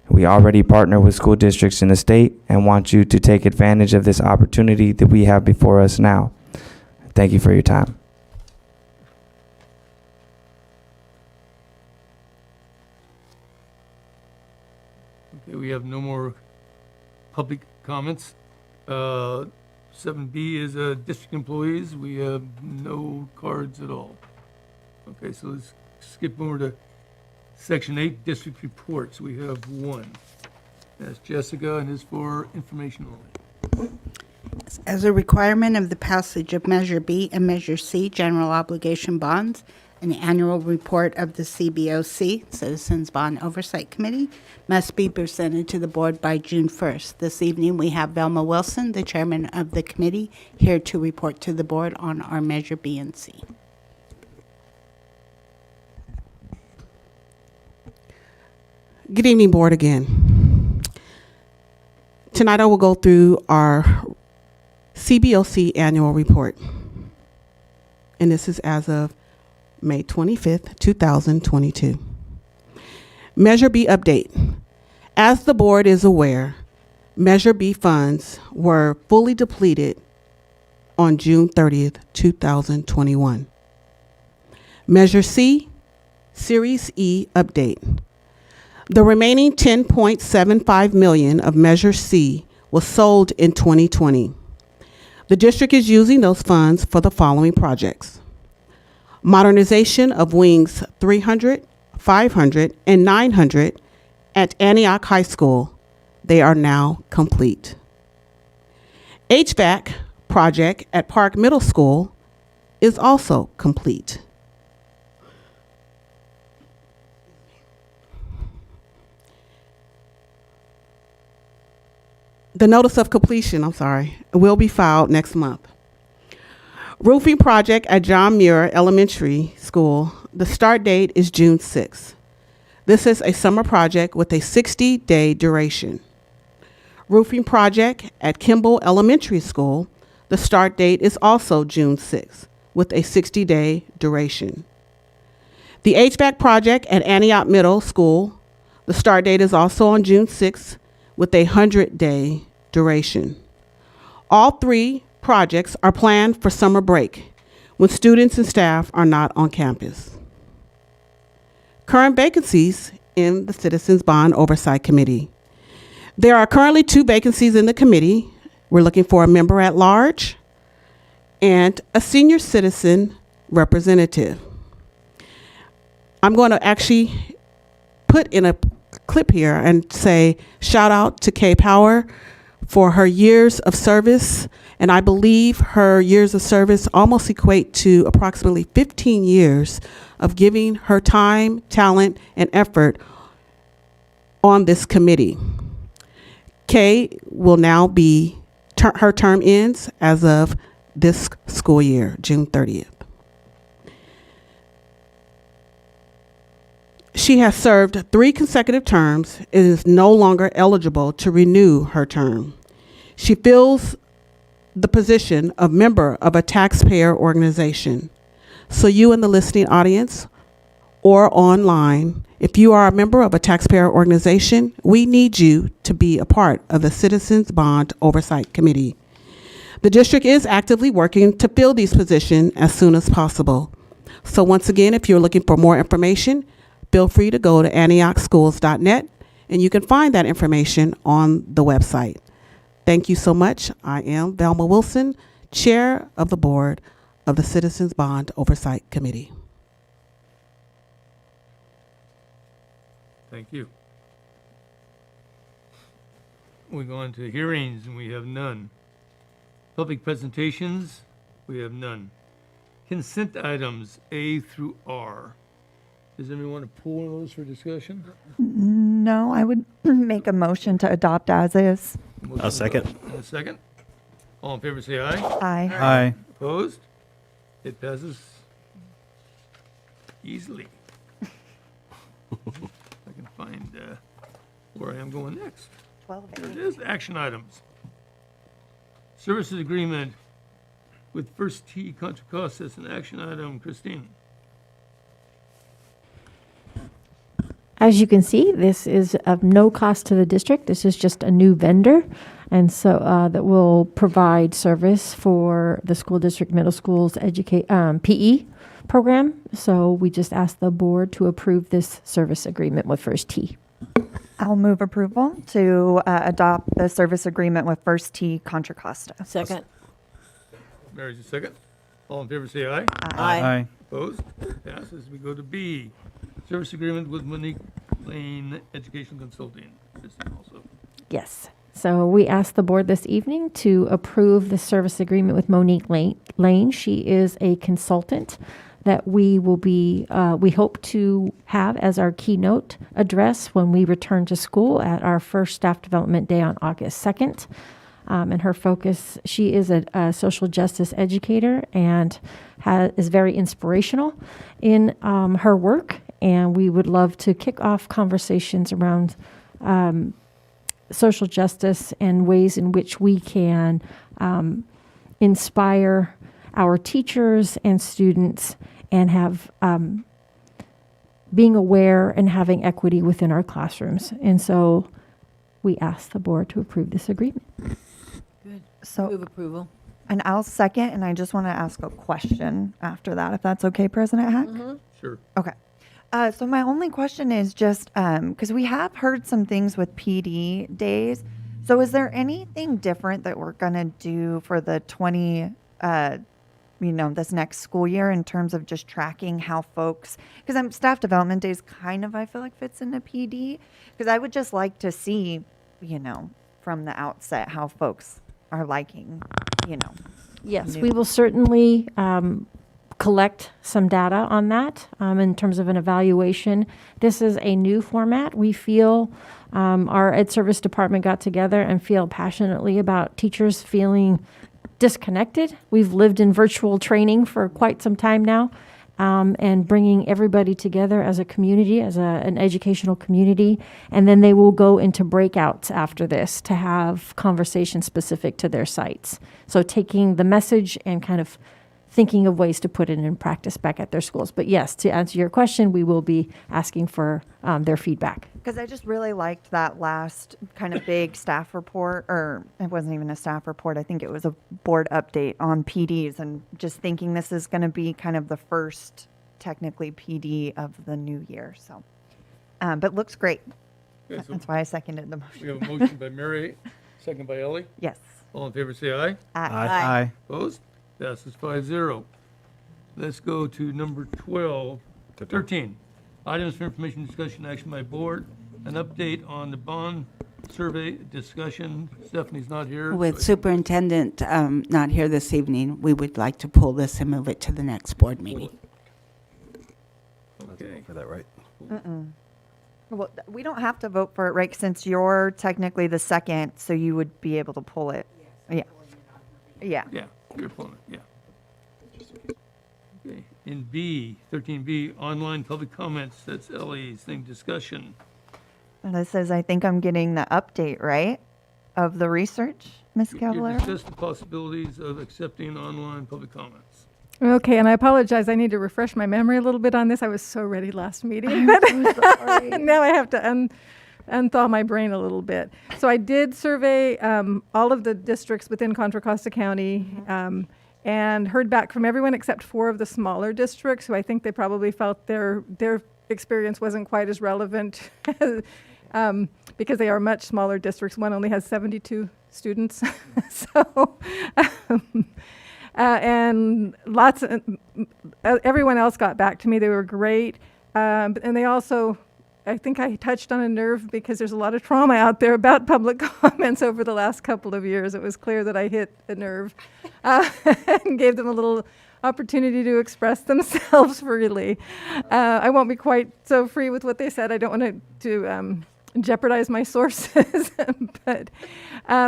We already partner with school districts in the state and want you to take advantage of this opportunity that we have before us now. Thank you for your time. Okay, we have no more public comments. 7B is district employees. We have no cards at all. Okay, so let's skip over to Section 8, district reports. We have one. That's Jessica, and is for information only. As a requirement of the passage of Measure B and Measure C, general obligation bonds, an annual report of the CBOC, Citizens Bond Oversight Committee, must be presented to the board by June 1st. This evening, we have Velma Wilson, the chairman of the committee, here to report to the board on our Measure B and C. Good evening, board, again. Tonight I will go through our CBOC annual report. And this is as of May 25th, 2022. Measure B update. As the board is aware, Measure B funds were fully depleted on June 30th, 2021. Measure C, Series E update. The remaining $10.75 million of Measure C was sold in 2020. The district is using those funds for the following projects: modernization of wings 300, 500, and 900 at Antioch High School. They are now complete. HVAC project at Park Middle School is also complete. The notice of completion, will be filed next month. Roofing project at John Muir Elementary School, the start date is June 6th. This is a summer project with a 60-day duration. Roofing project at Kimball Elementary School, the start date is also June 6th with a 60-day duration. The HVAC project at Antioch Middle School, the start date is also on June 6th with a 100-day duration. All 3 projects are planned for summer break when students and staff are not on campus. Current vacancies in the Citizens Bond Oversight Committee. There are currently 2 vacancies in the committee. We're looking for a member at large and a senior citizen representative. I'm going to actually put in a clip here and say shout out to Kay Power for her years of service, and I believe her years of service almost equate to approximately 15 years of giving her time, talent, and effort on this committee. Kay will now be, her term ends as of this school year, June 30th. She has served 3 consecutive terms and is no longer eligible to renew her term. She fills the position of member of a taxpayer organization. So you in the listening audience or online, if you are a member of a taxpayer organization, we need you to be a part of the Citizens Bond Oversight Committee. The district is actively working to fill these positions as soon as possible. So once again, if you're looking for more information, feel free to go to antiochschools.net and you can find that information on the website. Thank you so much. I am Velma Wilson, Chair of the Board of the Citizens Bond Oversight Committee. Thank you. We go on to hearings, and we have none. Public presentations, we have none. Consent items A through R. Does anyone want to pull one of those for discussion? No, I would make a motion to adopt as is. A second. And a second. All in favor, say aye. Aye. Aye. Opposed? It passes easily. I can find where I am going next. 12. There it is, action items. Services agreement with First T Contra Costa as an action item. Christine. As you can see, this is of no cost to the district. This is just a new vendor, and so that will provide service for the school district middle school's PE program. So we just asked the board to approve this service agreement with First T. I'll move approval to adopt the service agreement with First T Contra Costa. Second. Mary's a second. All in favor, say aye. Aye. Opposed? Passes. We go to B. Service agreement with Monique Lane Education Consulting. Christine also. Yes. So we asked the board this evening to approve the service agreement with Monique Lane. She is a consultant that we will be, we hope to have as our keynote address when we return to school at our first staff development day on August 2nd. And her focus, she is a social justice educator and is very inspirational in her work. And we would love to kick off conversations around social justice and ways in which we can inspire our teachers and students and have being aware and having equity within our classrooms. And so we ask the board to approve this agreement. Good. So, Move approval. and I'll second, and I just want to ask a question after that, if that's okay, President Hack? Sure. Okay. So my only question is just, because we have heard some things with PD days. So is there anything different that we're going to do for the this next school year in terms of just tracking how folks, because staff development days kind of, I feel like fits into PD, because I would just like to see, from the outset how folks are liking, Yes, we will certainly collect some data on that in terms of an evaluation. This is a new format. We feel our Ed Service Department got together and feel passionately about teachers feeling disconnected. We've lived in virtual training for quite some time now, and bringing everybody together as a community, as an educational community. And then they will go into breakouts after this to have conversations specific to their sites. So taking the message and kind of thinking of ways to put it in practice back at their schools. But yes, to answer your question, we will be asking for their feedback. Because I just really liked that last kind of big staff report, or it wasn't even a staff report. I think it was a board update on PDs, and just thinking this is going to be kind of the first technically PD of the new year. So, but looks great. Okay, so That's why I seconded the motion. we have a motion by Mary, second by Ellie. Yes. All in favor, say aye. Aye. Opposed? Passes 5-0. Let's go to number 13. Items for information, discussion, action by board. An update on the bond survey discussion. Stephanie's not here. With so Superintendent not here this evening, we would like to pull this and move it to the next board meeting. Okay. For that, right? Well, we don't have to vote for it, right? Since you're technically the second, so you would be able to pull it. Yeah. Yeah. Yeah, your opponent, yeah. Okay, in B, 13B, online public comments, that's Ellie's thing, discussion. And this says, I think I'm getting the update, right? Of the research, Ms. You Cavallaro? discussed the possibilities of accepting online public comments. Okay, and I apologize. I need to refresh my memory a little bit on this. I was so ready last meeting. But now I have to unthaw my brain a little bit. So I did survey all of the districts within Contra Costa County and heard back from everyone except 4 of the smaller districts who I think they probably felt their experience wasn't quite as relevant because they are much smaller districts. One only has 72 students. So, and everyone else got back to me. They were great. And they also, I think I touched on a nerve because there's a lot of trauma out there about public comments over the last couple of years. It was clear that I hit a nerve and gave them a little opportunity to express themselves freely. I won't be quite so free with what they said. I don't want to jeopardize my sources. But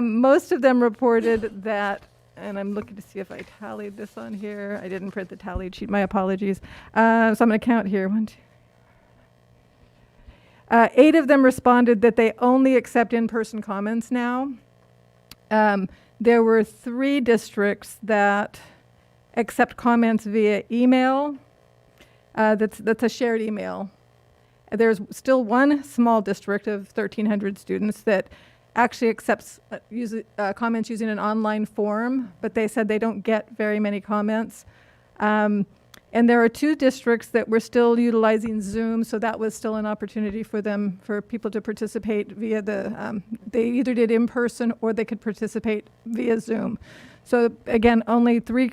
most of them reported that, and I'm looking to see if I tallied this on here. I didn't print the tallied sheet. My apologies. So I'm going to count here. 1, 2. 8 of them responded that they only accept in-person comments now. There were 3 districts that accept comments via email. That's a shared email. There's still one small district of 1,300 students that actually accepts comments using an online form, but they said they don't get very many comments. And there are 2 districts that were still utilizing Zoom, so that was still an opportunity for them, for people to participate via they either did in person or they could participate via Zoom. So again, only 3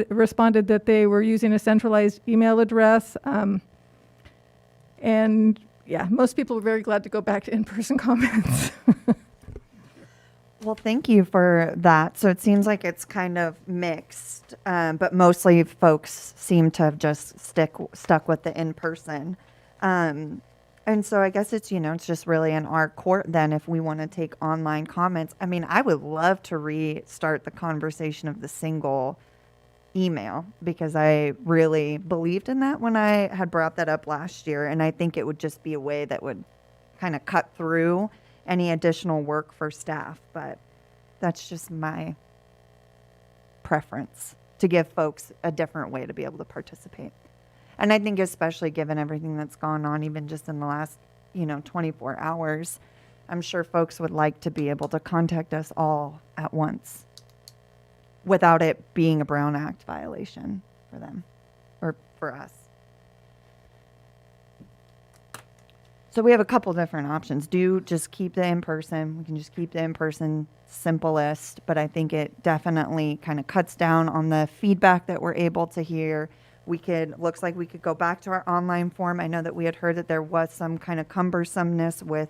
responded that they were using a centralized email address. And yeah, most people were very glad to go back to in-person comments. Well, thank you for that. So it seems like it's kind of mixed, but mostly folks seem to have just stuck with the in-person. And so I guess it's just really in our court then if we want to take online comments. I mean, I would love to restart the conversation of the single email because I really believed in that when I had brought that up last year. And I think it would just be a way that would kind of cut through any additional work for staff, but that's just my preference to give folks a different way to be able to participate. And I think especially given everything that's gone on, even just in the last, 24 hours, I'm sure folks would like to be able to contact us all at once without it being a Brown Act violation for them or for us. So we have a couple different options. Just keep the in-person. We can just keep the in-person simplest, but I think it definitely kind of cuts down on the feedback that we're able to hear. Looks like we could go back to our online form. I know that we had heard that there was some kind of cumbersomeness with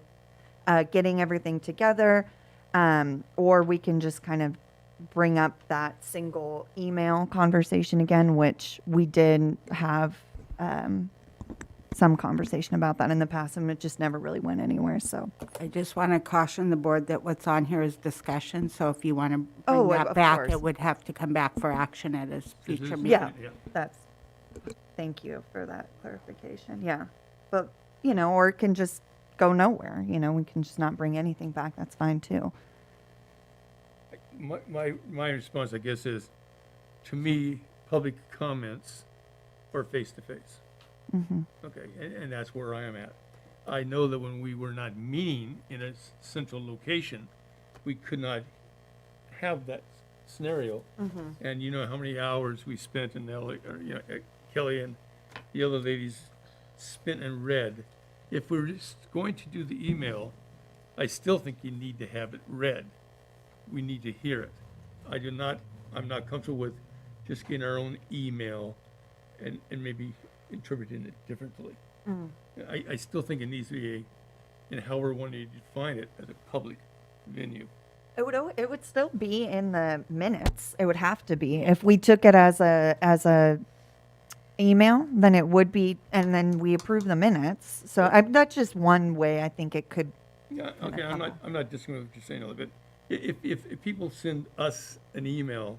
getting everything together, or we can just kind of bring up that single email conversation again, which we did have some conversation about that in the past, and it just never really went anywhere. So I just want to caution the board that what's on here is discussion, so if you want to bring Oh, that of back, course. it would have to come back for action at a future meeting. yeah, thank you for that clarification. Yeah, but or it can just go nowhere. We can just not bring anything back. That's fine too. My response, I guess, is, to me, public comments or face-to-face. Okay, and that's where I am at. I know that when we were not meeting in a central location, we could not have that scenario. And you know how many hours we spent in Kelly and the other ladies spent and read. If we're just going to do the email, I still think you need to have it read. We need to hear it. I'm not comfortable with just getting our own email and maybe interpreting it differently. I still think it needs to be in how we're wanting to define it as a public venue. It would still be in the minutes. It would have to be. If we took it as a email, then it would be, and then we approve the minutes. So that's just one way I think it could. Yeah, okay, I'm not disagreeing with what you're saying, Ellie, but if people send us an email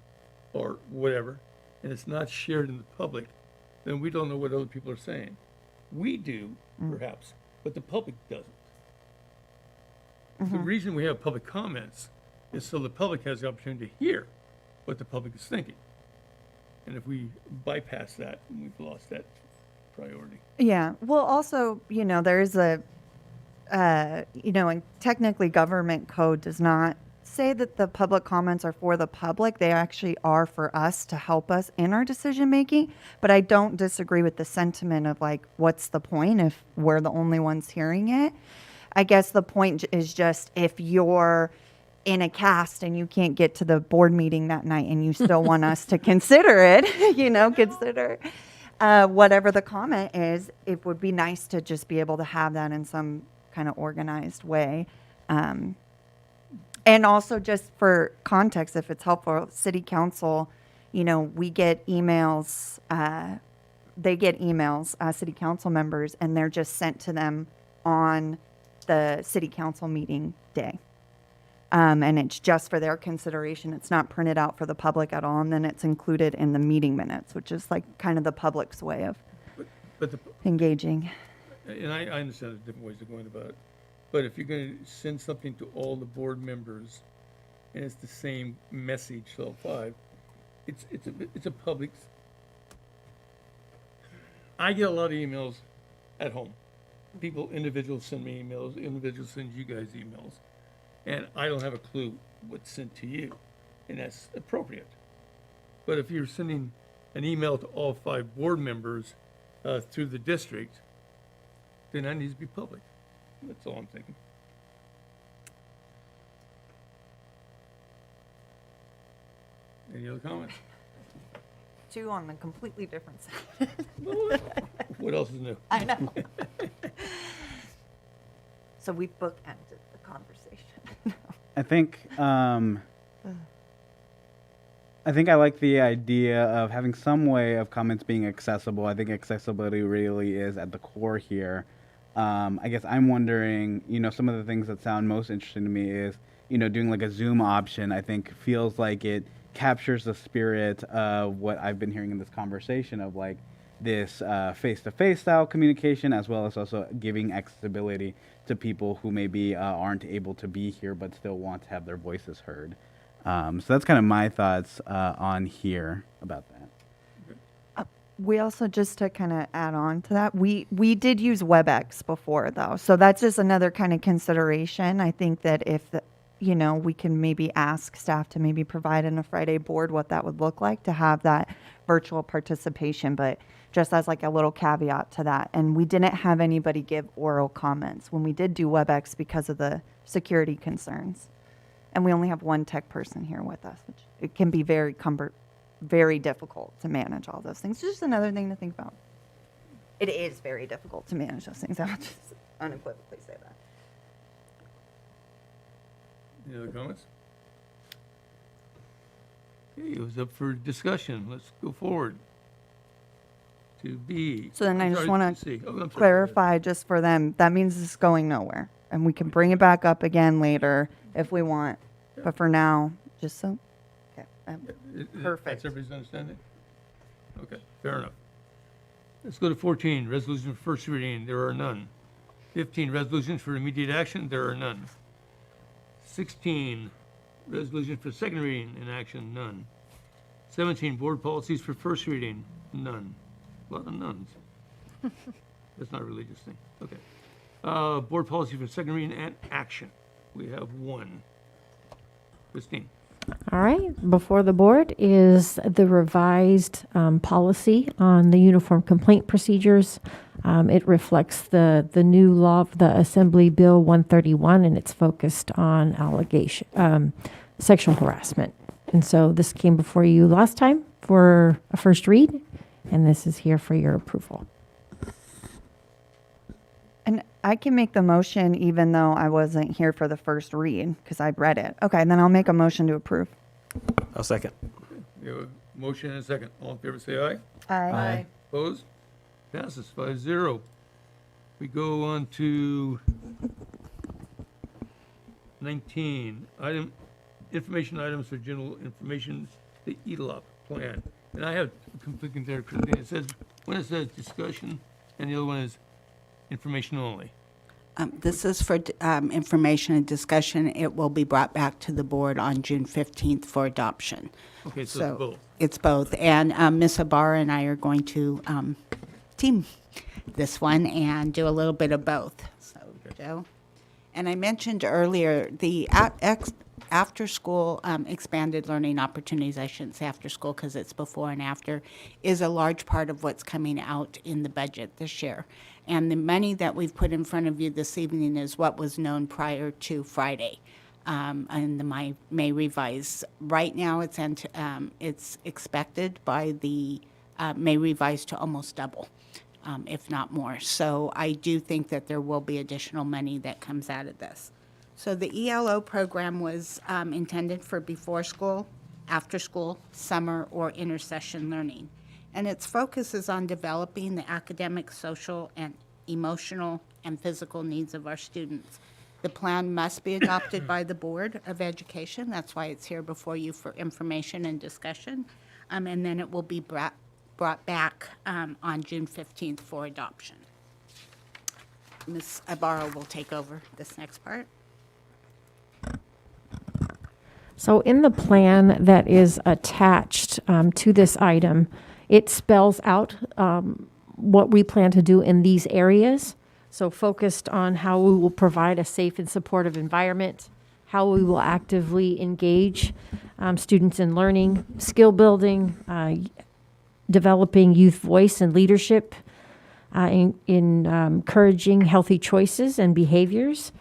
or whatever, and it's not shared in the public, then we don't know what other people are saying. We do, perhaps, but the public doesn't. The reason we have public comments is so the public has the opportunity to hear what the public is thinking. And if we bypass that, we've lost that priority. Yeah. Well, also, there's and technically government code does not say that the public comments are for the public. They actually are for us to help us in our decision making. But I don't disagree with the sentiment of like, what's the point if we're the only ones hearing it? I guess the point is just if you're in a cast and you can't get to the board meeting that night and you still want us to consider it, consider whatever the comment is, it would be nice to just be able to have that in some kind of organized way. And also just for context, if it's helpful, city council, we get emails, they get emails, city council members, and they're just sent to them on the city council meeting day. And it's just for their consideration. It's not printed out for the public at all. And then it's included in the meeting minutes, which is like kind of the public's way of engaging. And I understand the different ways of going about it. But if you're going to send something to all the board members and it's the same message, so 5, it's a public. I get a lot of emails at home. Individuals send me emails, individuals send you guys emails. And I don't have a clue what's sent to you. And that's appropriate. But if you're sending an email to all 5 board members through the district, then that needs to be public. That's all I'm thinking. Any other comments? 2 on the completely different side. What else is new? I know. So we bookended the conversation. I think I like the idea of having some way of comments being accessible. I think accessibility really is at the core here. I guess I'm wondering, some of the things that sound most interesting to me is, doing like a Zoom option, I think feels like it captures the spirit of what I've been hearing in this conversation of like this face-to-face style communication, as well as also giving accessibility to people who maybe aren't able to be here but still want to have their voices heard. So that's kind of my thoughts on here about that. We also, just to kind of add on to that, we did use WebEx before, though. So that's just another kind of consideration. I think that if, we can maybe ask staff to maybe provide in a Friday board what that would look like to have that virtual participation, but just as like a little caveat to that. And we didn't have anybody give oral comments when we did do WebEx because of the security concerns. And we only have one tech person here with us, which it can be very difficult to manage all those things. Just another thing to think about. It is very difficult to manage those things. I'll just unequivocally say that. Any other comments? Okay, it was up for discussion. Let's go forward to B. So then I just want to to clarify just for them, that means it's going nowhere. And we can bring it back up again later if we want. But for now, just so. Okay. Perfect. That's everybody's understanding? Okay, fair enough. Let's go to 14, resolution for first reading. There are none. 15, resolutions for immediate action. There are none. 16, resolution for second reading in action. None. 17, board policies for first reading, none. A lot of nuns. That's not a religious thing, okay. Board policy for second reading and action, we have one. Christine? All right, before the board is the revised policy on the uniform complaint procedures. It reflects the new law of the Assembly Bill 131, and it's focused on sexual harassment. And so this came before you last time for a first read, and this is here for your approval. And I can make the motion even though I wasn't here for the first read because I read it. Okay, then I'll make a motion to approve. I'll second. We have a motion and a second. All in favor, say aye. Aye. Opposed? Passes 5-0. We go on to 19, information items for general information, the ELOP plan. And I have conflicting there, Christine. It says, one it says discussion, and the other one is information only. This is for information and discussion. It will be brought back to the board on June 15th for adoption. Okay, so it's both. It's both. And Ms. Ibarra and I are going to team this one and do a little bit of both. So, Joe. And I mentioned earlier the after-school expanded learning opportunities, I shouldn't say after-school because it's before and after, is a large part of what's coming out in the budget this year. And the money that we've put in front of you this evening is what was known prior to Friday and the May revise. Right now, it's expected by the May revise to almost double, if not more. So I do think that there will be additional money that comes out of this. So the ELO program was intended for before school, after school, summer, or intersession learning. And its focus is on developing the academic, social, and emotional and physical needs of our students. The plan must be adopted by the Board of Education. That's why it's here before you for information and discussion. And then it will be brought back on June 15th for adoption. Ms. Ibarra will take over this next part. So in the plan that is attached to this item, it spells out what we plan to do in these areas. So focused on how we will provide a safe and supportive environment, how we will actively engage students in learning, skill building, developing youth voice and leadership, encouraging healthy choices and behaviors,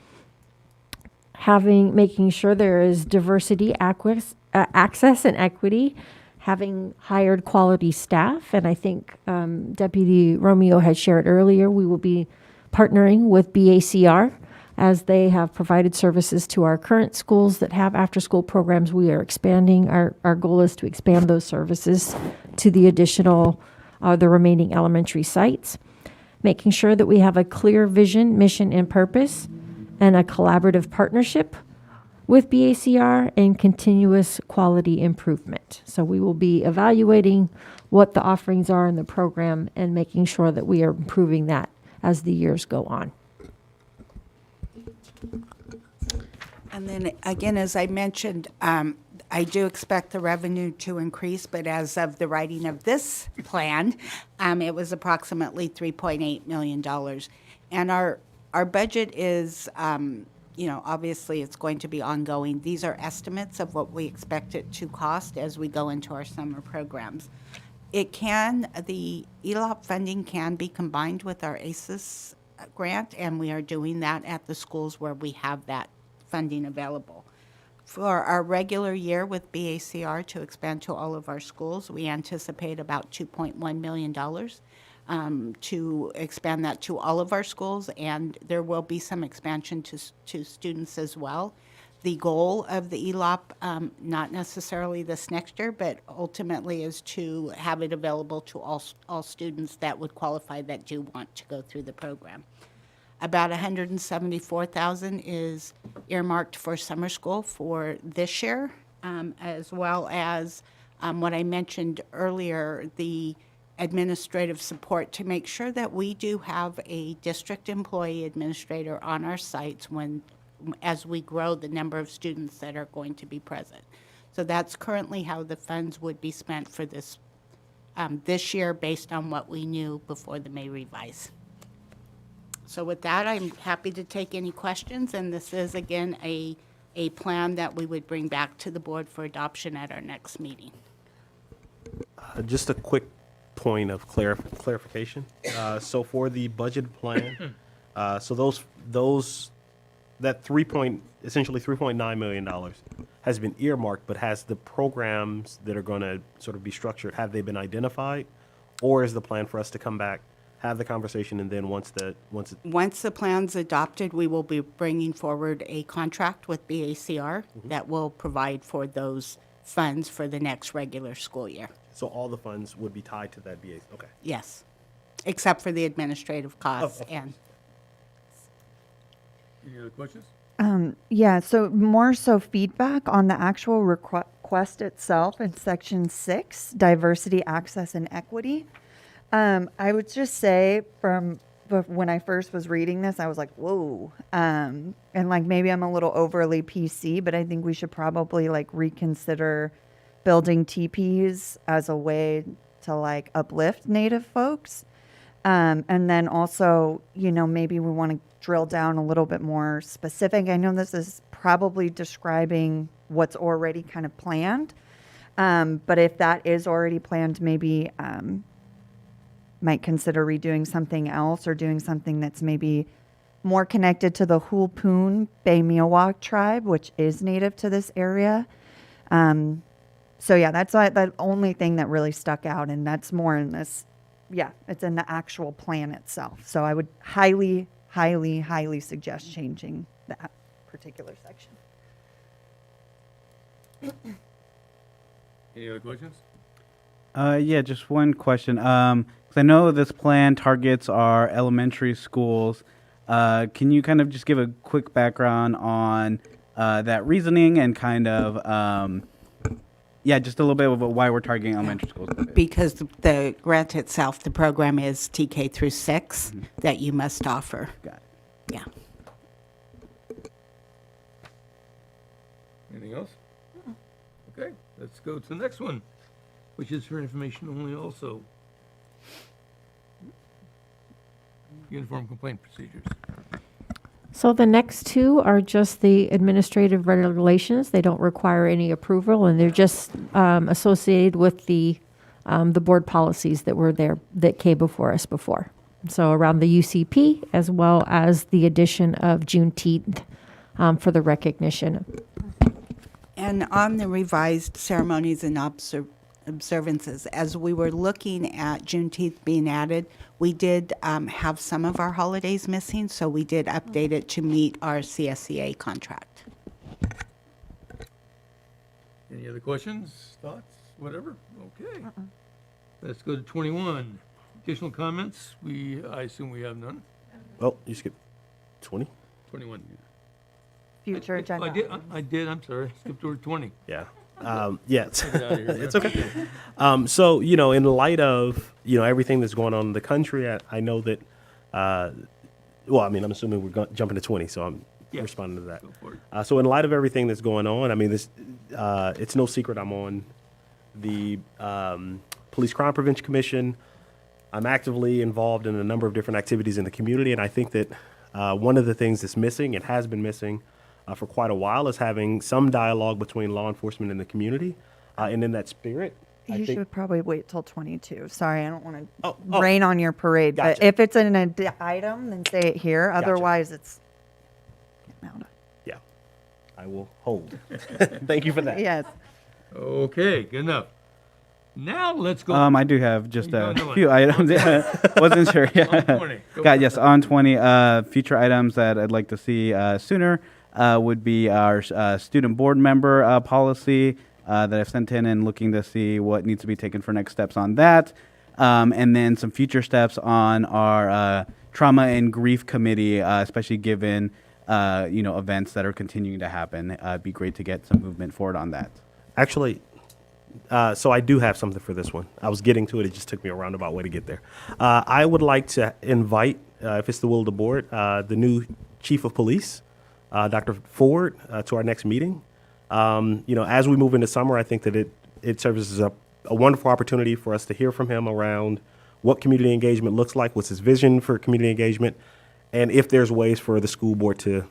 making sure there is diversity, access, and equity, having hired quality staff. And I think Deputy Romeo had shared earlier, we will be partnering with BACR as they have provided services to our current schools that have after-school programs. We are expanding. Our goal is to expand those services to the the remaining elementary sites, making sure that we have a clear vision, mission, and purpose, and a collaborative partnership with BACR and continuous quality improvement. So we will be evaluating what the offerings are in the program and making sure that we are improving that as the years go on. And then again, as I mentioned, I do expect the revenue to increase, but as of the writing of this plan, it was approximately $3.8 million. And our budget is, obviously it's going to be ongoing. These are estimates of what we expect it to cost as we go into our summer programs. The ELOP funding can be combined with our ACES grant, and we are doing that at the schools where we have that funding available. For our regular year with BACR to expand to all of our schools, we anticipate about $2.1 million to expand that to all of our schools, and there will be some expansion to students as well. The goal of the ELOP, not necessarily this next year, but ultimately is to have it available to all students that would qualify that do want to go through the program. About $174,000 is earmarked for summer school for this year, as well as what I mentioned earlier, the administrative support to make sure that we do have a district employee administrator on our sites as we grow the number of students that are going to be present. So that's currently how the funds would be spent for this year based on what we knew before the May revise. So with that, I'm happy to take any questions, and this is, again, a plan that we would bring back to the board for adoption at our next meeting. Just a quick point of clarification. So for the budget plan, so that essentially $3.9 million has been earmarked, but has the programs that are going to sort of be structured, have they been identified? Or is the plan for us to come back, have the conversation, and then once Once the plan's adopted, we will be bringing forward a contract with BACR that will provide for those funds for the next regular school year. so all the funds would be tied to that BA? Okay. Yes, except for the administrative costs of and. Any other questions? Yeah, so more so feedback on the actual request itself in section 6, diversity, access, and equity. I would just say when I first was reading this, I was like, whoa. And like maybe I'm a little overly PC, but I think we should probably like reconsider building teepees as a way to like uplift Native folks. And then also, maybe we want to drill down a little bit more specific. I know this is probably describing what's already kind of planned. But if that is already planned, maybe might consider redoing something else or doing something that's maybe more connected to the Hulpoon Bay Miwok tribe, which is native to this area. So yeah, that's the only thing that really stuck out, and that's more in this. Yeah, it's in the actual plan itself. So I would highly, highly, highly suggest changing that particular section. Any other questions? Yeah, just one question. 'Cause I know this plan targets our elementary schools. Can you kind of just give a quick background on that reasoning and kind of, just a little bit of why we're targeting elementary schools? Because the grant itself, the program is TK through 6 that you must offer. Got it. Yeah. Anything else? Okay, let's go to the next one, which is for information only also. Uniform complaint procedures. So the next two are just the administrative regulations. They don't require any approval, and they're just associated with the board policies that were there, that came before us before. So around the UCP, as well as the addition of Juneteenth for the recognition. And on the revised ceremonies and observances, as we were looking at Juneteenth being added, we did have some of our holidays missing, so we did update it to meet our CSEA contract. Any other questions, thoughts, whatever? Okay. Let's go to 21. Additional comments? I assume we have none. Oh, you skipped 20? 21. Future agenda. I did, I'm sorry. Skipped over 20. Yeah. Yeah, Get out of here. it's okay. So, in light of, everything that's going on in the country, I know that, I'm assuming we're jumping to 20, so I'm Yeah. responding to that. Go for it. So in light of everything that's going on, it's no secret I'm on the Police Crime Prevention Commission. I'm actively involved in a number of different activities in the community, and I think that one of the things that's missing, and has been missing for quite a while, is having some dialogue between law enforcement and the community. And in that spirit, You should probably wait till 22. Sorry, I don't want to Oh. rain on your parade, but Gotcha. if it's an item, then say it here. Gotcha. Otherwise, it's getting out of. yeah, I will hold. Thank you for that. Yes. Okay, good enough. Now let's go. I do have just No, a no, few items. Wasn't sure. Yeah. On 20. Go Got for yes it. on 20. Future items that I'd like to see sooner would be our student board member policy that I've sent in, and looking to see what needs to be taken for next steps on that, and then some future steps on our trauma and grief committee, especially given events that are continuing to happen. It'd be great to get some movement forward on that. Actually, so I do have something for this one. I was getting to it. It just took me a roundabout way to get there. I would like to invite, if it's the will of the board, the new chief of police, Dr. Ford, to our next meeting. As we move into summer, I think that it serves as a wonderful opportunity for us to hear from him around what community engagement looks like, what's his vision for community engagement, and if there's ways for the school board to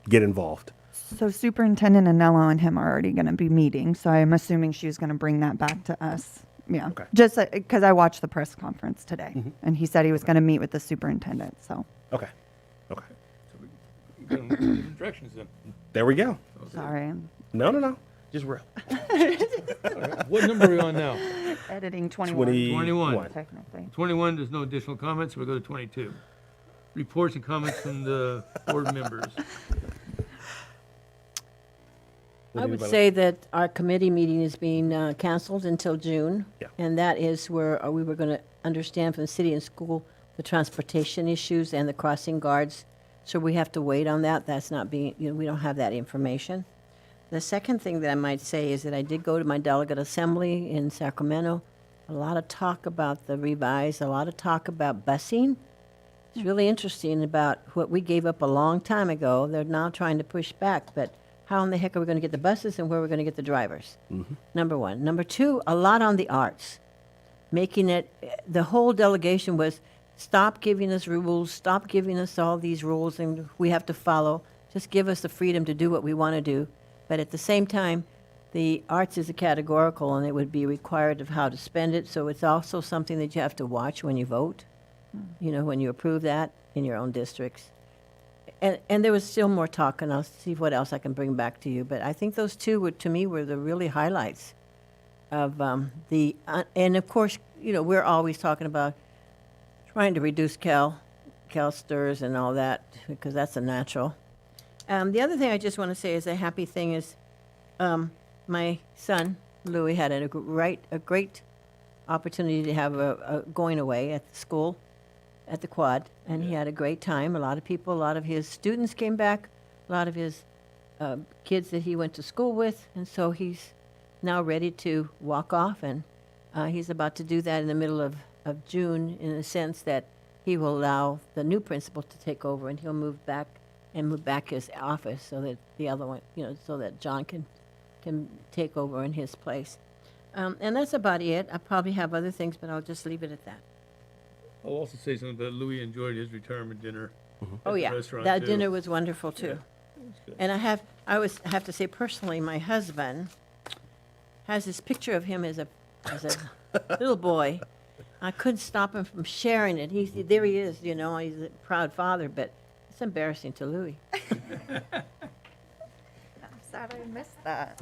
get involved. So Superintendent Anello and him are already going to be meeting, so I'm assuming she's going to bring that back to us. Yeah, Okay. just because I watched the press conference today, and he said he was going to meet with the superintendent, so, Okay. Okay. So we go in different directions then. There we go. sorry. No. Just real. All right. What number are we on now? Editing 21. 21. Technically. 21, there's no additional comments, so we go to 22. Reports and comments from the board members. I would say that our committee meeting is being canceled until June. Yeah. And that is where we were going to understand from the city and school the transportation issues and the crossing guards. So we have to wait on that. That's not being, we don't have that information. The second thing that I might say is that I did go to my delegate assembly in Sacramento. A lot of talk about the revise, a lot of talk about busing. It's really interesting about what we gave up a long time ago. They're now trying to push back, but how in the heck are we going to get the buses and where are we going to get the drivers? Number one. Number two, a lot on the arts. Making it, the whole delegation was, stop giving us rules, stop giving us all these rules and we have to follow. Just give us the freedom to do what we want to do. But at the same time, the arts is a categorical and it would be required of how to spend it. So it's also something that you have to watch when you vote, when you approve that in your own districts. And there was still more talk, and I'll see what else I can bring back to you. But I think those two were, to me, were the really highlights of and of course, we're always talking about trying to reduce CalSTRS and all that, because that's a natural. The other thing I just want to say is a happy thing is my son, Louis, had a great opportunity to have a going away at the school, at the quad, and he had a great time. A lot of his students came back, a lot of his kids that he went to school with, and so he's now ready to walk off, and he's about to do that in the middle of June, in the sense that he will allow the new principal to take over, and he'll move back his office so that the other one, so that John can take over in his place. And that's about it. I probably have other things, but I'll just leave it at that. I'll also say something that Louis enjoyed his retirement dinner. Oh, at the yeah, restaurant, that too. dinner was wonderful, too. Yeah, it was good. And I have to say personally, my husband has this picture of him as a little boy. I couldn't stop him from sharing it. There he is, he's a proud father, but it's embarrassing to Louis. I'm sad I missed that.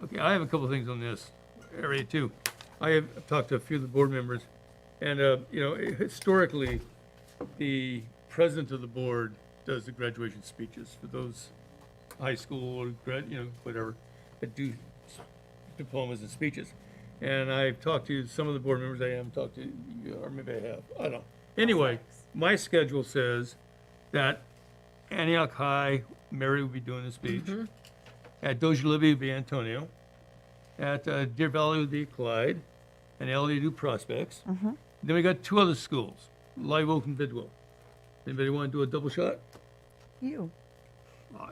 Okay, I have a couple of things on this area too. I have talked to a few of the board members, and historically, the president of the board does the graduation speeches for those high school or whatever that do diplomas and speeches. And I've talked to some of the board members. I haven't talked to you, or maybe I have. I don't know. Anyway, my schedule says that Antioch High, Mary will be doing the speech. At Doja Libby would be Antonio. At Deer Valley would be Clyde. And LEU Prospects. Then we got two other schools, Live Oak and Bidwell. Anybody want to do a double shot? You.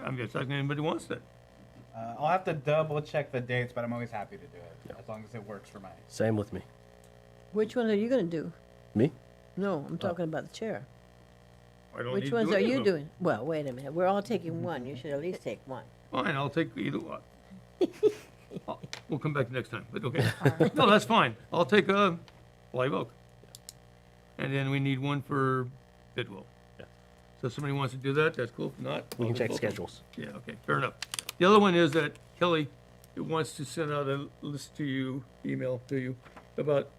I'm just asking anybody wants that. I'll have to double check the dates, but I'm always happy to do it, as long as it works for my. Same with me. Which one are you going to do? Me? No, I'm talking about the chair. I don't Which need to ones do are any you of them. doing? Well, wait a minute. We're all taking one. You should at least take one. Fine, I'll take either one. We'll come back next time, but okay. No, that's fine. I'll take Live Oak. And then we need one for Bidwell. Yeah. So if somebody wants to do that, that's cool. If not, We I'll can do check both of them. schedules. Yeah, okay, fair enough. The other one is that Kelly wants to send out a list to you, email to you, about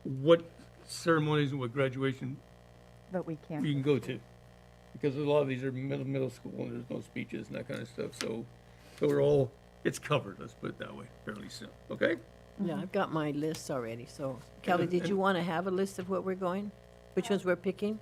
what ceremonies and what graduation But we can't. you can go to. Because a lot of these are middle school and there's no speeches and that kind of stuff. So it's covered, let's put it that way, fairly soon, okay? Yeah, I've got my list already. So, Kelly, did you want to have a list of what we're going? Which ones we're picking?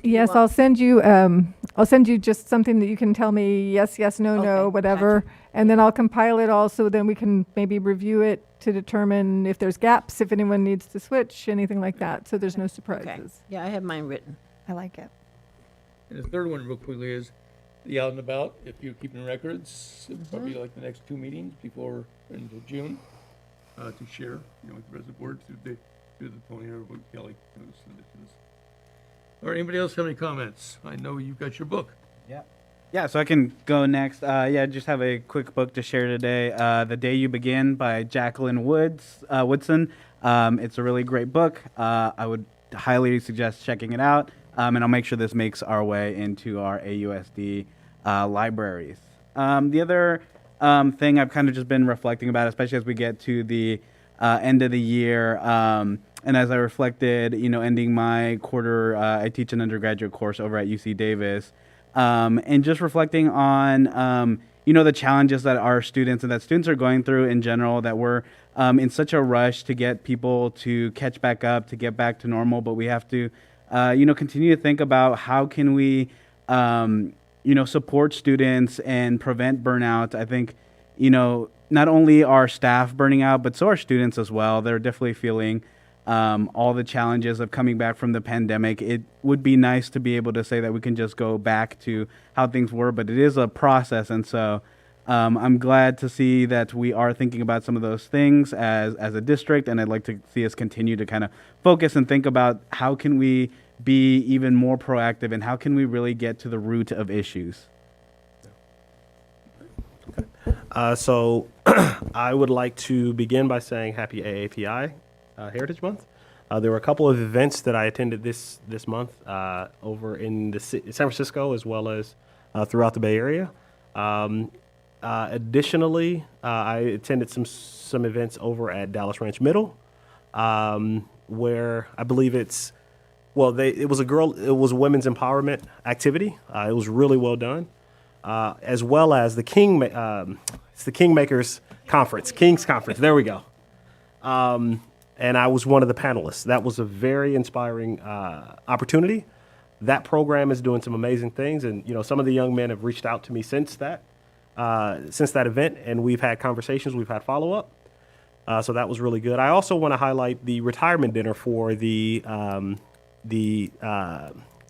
Yes, want- I'll send you just something that you can tell me yes, no, no, Okay, whatever. gotcha. And then I'll compile it all so then we can maybe review it to determine if there's gaps, if anyone needs to switch, anything like that. So there's no Okay. surprises. Yeah, I have mine written. I like it. And the third one real quickly is be out and about. If you're keeping records, probably like the next 2 meetings before into June, to share, with the rest of the board through the Tony or Kelly. Send it to us. All right, anybody else have any comments? I know you've got your book. Yeah, so I can go next. Just have a quick book to share today. The Day You Begin by Jacqueline Woodson. It's a really great book. I would highly suggest checking it out. And I'll make sure this makes our way into our AUSD libraries. The other thing I've kind of just been reflecting about, especially as we get to the end of the year, and as I reflected, ending my quarter, I teach an undergraduate course over at UC Davis, and just reflecting on, the challenges that our students and that students are going through in general, that we're in such a rush to get people to catch back up, to get back to normal, but we have to, continue to think about how can we, support students and prevent burnout. I think, not only are staff burning out, but so are students as well. They're definitely feeling all the challenges of coming back from the pandemic. It would be nice to be able to say that we can just go back to how things were, but it is a process. And so I'm glad to see that we are thinking about some of those things as a district, and I'd like to see us continue to kind of focus and think about how can we be even more proactive and how can we really get to the root of issues. So I would like to begin by saying happy AAPI Heritage Month. There were a couple of events that I attended this month over in San Francisco as well as throughout the Bay Area. Additionally, I attended some events over at Dallas Ranch Middle, where I believe it was a women's empowerment activity. It was really well done, as well as the it's the Kingmakers Conference, King's Conference. There we go. And I was one of the panelists. That was a very inspiring opportunity. That program is doing some amazing things, and some of the young men have reached out to me since that event, and we've had conversations, we've had follow-up. So that was really good. I also want to highlight the retirement dinner for the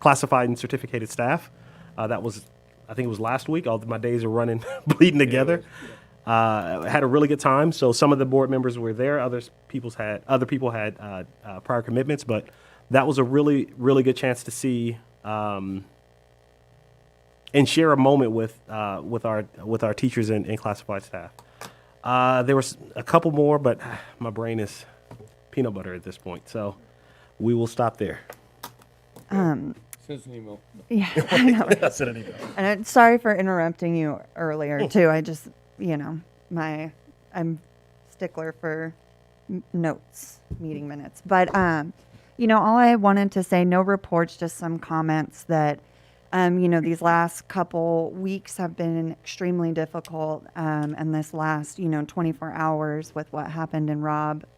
classified and certificated staff. That was, I think it was last week. All my days are running, bleeding together. Had a really good time. So some of the board members were there. Other people had prior commitments, but that was a really, really good chance to see and share a moment with our teachers and classified staff. There was a couple more, but my brain is peanut butter at this point, so we will stop there. Send us an email. Yeah, I know. Send an email. And I'm sorry for interrupting you earlier too. I just, I'm stickler for notes, meeting minutes. But, all I wanted to say, no reports, just some comments that, these last couple weeks have been extremely difficult. And this last, 24 hours with what happened in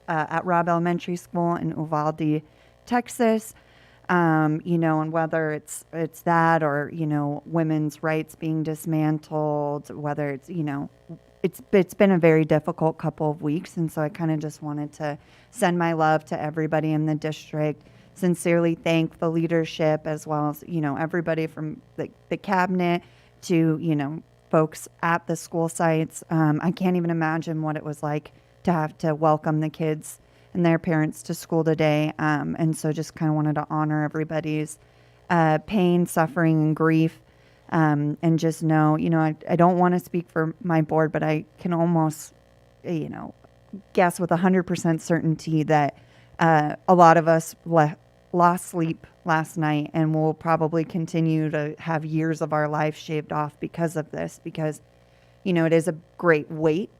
at Robb Elementary School in Uvalde, Texas. And whether it's that or, women's rights being dismantled, whether it's, it's been a very difficult couple of weeks. And so I kind of just wanted to send my love to everybody in the district, sincerely thank the leadership as well as, everybody from the cabinet to, folks at the school sites. I can't even imagine what it was like to have to welcome the kids and their parents to school today. And so just kind of wanted to honor everybody's pain, suffering, and grief. And just know, I don't want to speak for my board, but I can almost, guess with 100% certainty that a lot of us lost sleep last night and will probably continue to have years of our life shaved off because of this, because, it is a great weight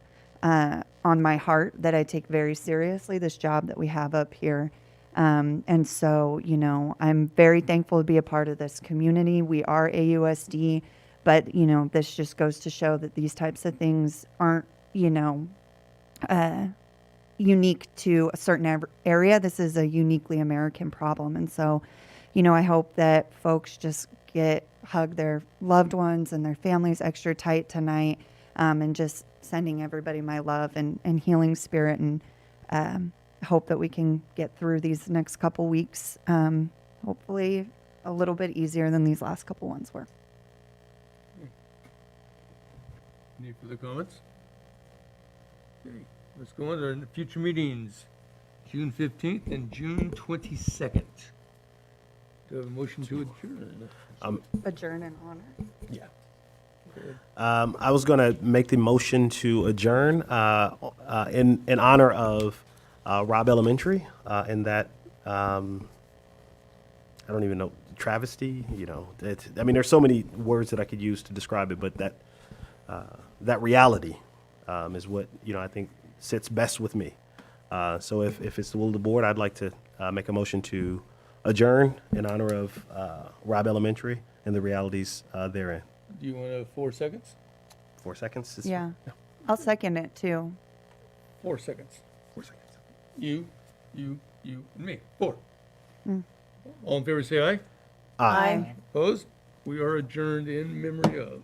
on my heart that I take very seriously, this job that we have up here. And so, I'm very thankful to be a part of this community. We are AUSD, but, this just goes to show that these types of things aren't, unique to a certain area. This is a uniquely American problem. And so, I hope that folks just hug their loved ones and their families extra tight tonight, and just sending everybody my love and healing spirit, and hope that we can get through these next couple weeks, hopefully a little bit easier than these last couple ones were. Any further comments? Okay, let's go on to our future meetings, June 15th and June 22nd. Do I have a motion to adjourn? Adjourn in honor. I was going to make the motion to adjourn in honor of Robb Elementary and that, I don't even know, travesty, you know. I mean, there's so many words that I could use to describe it, but that reality is what, you know, I think sits best with me. So if it's the will of the board, I'd like to make a motion to adjourn in honor of Robb Elementary and the realities therein. Do you want 4 seconds? 4 seconds? Yeah. I'll second it too. 4 seconds. 4 seconds. You, and me. 4. All in favor, say aye. Aye. Opposed? We are adjourned in memory of.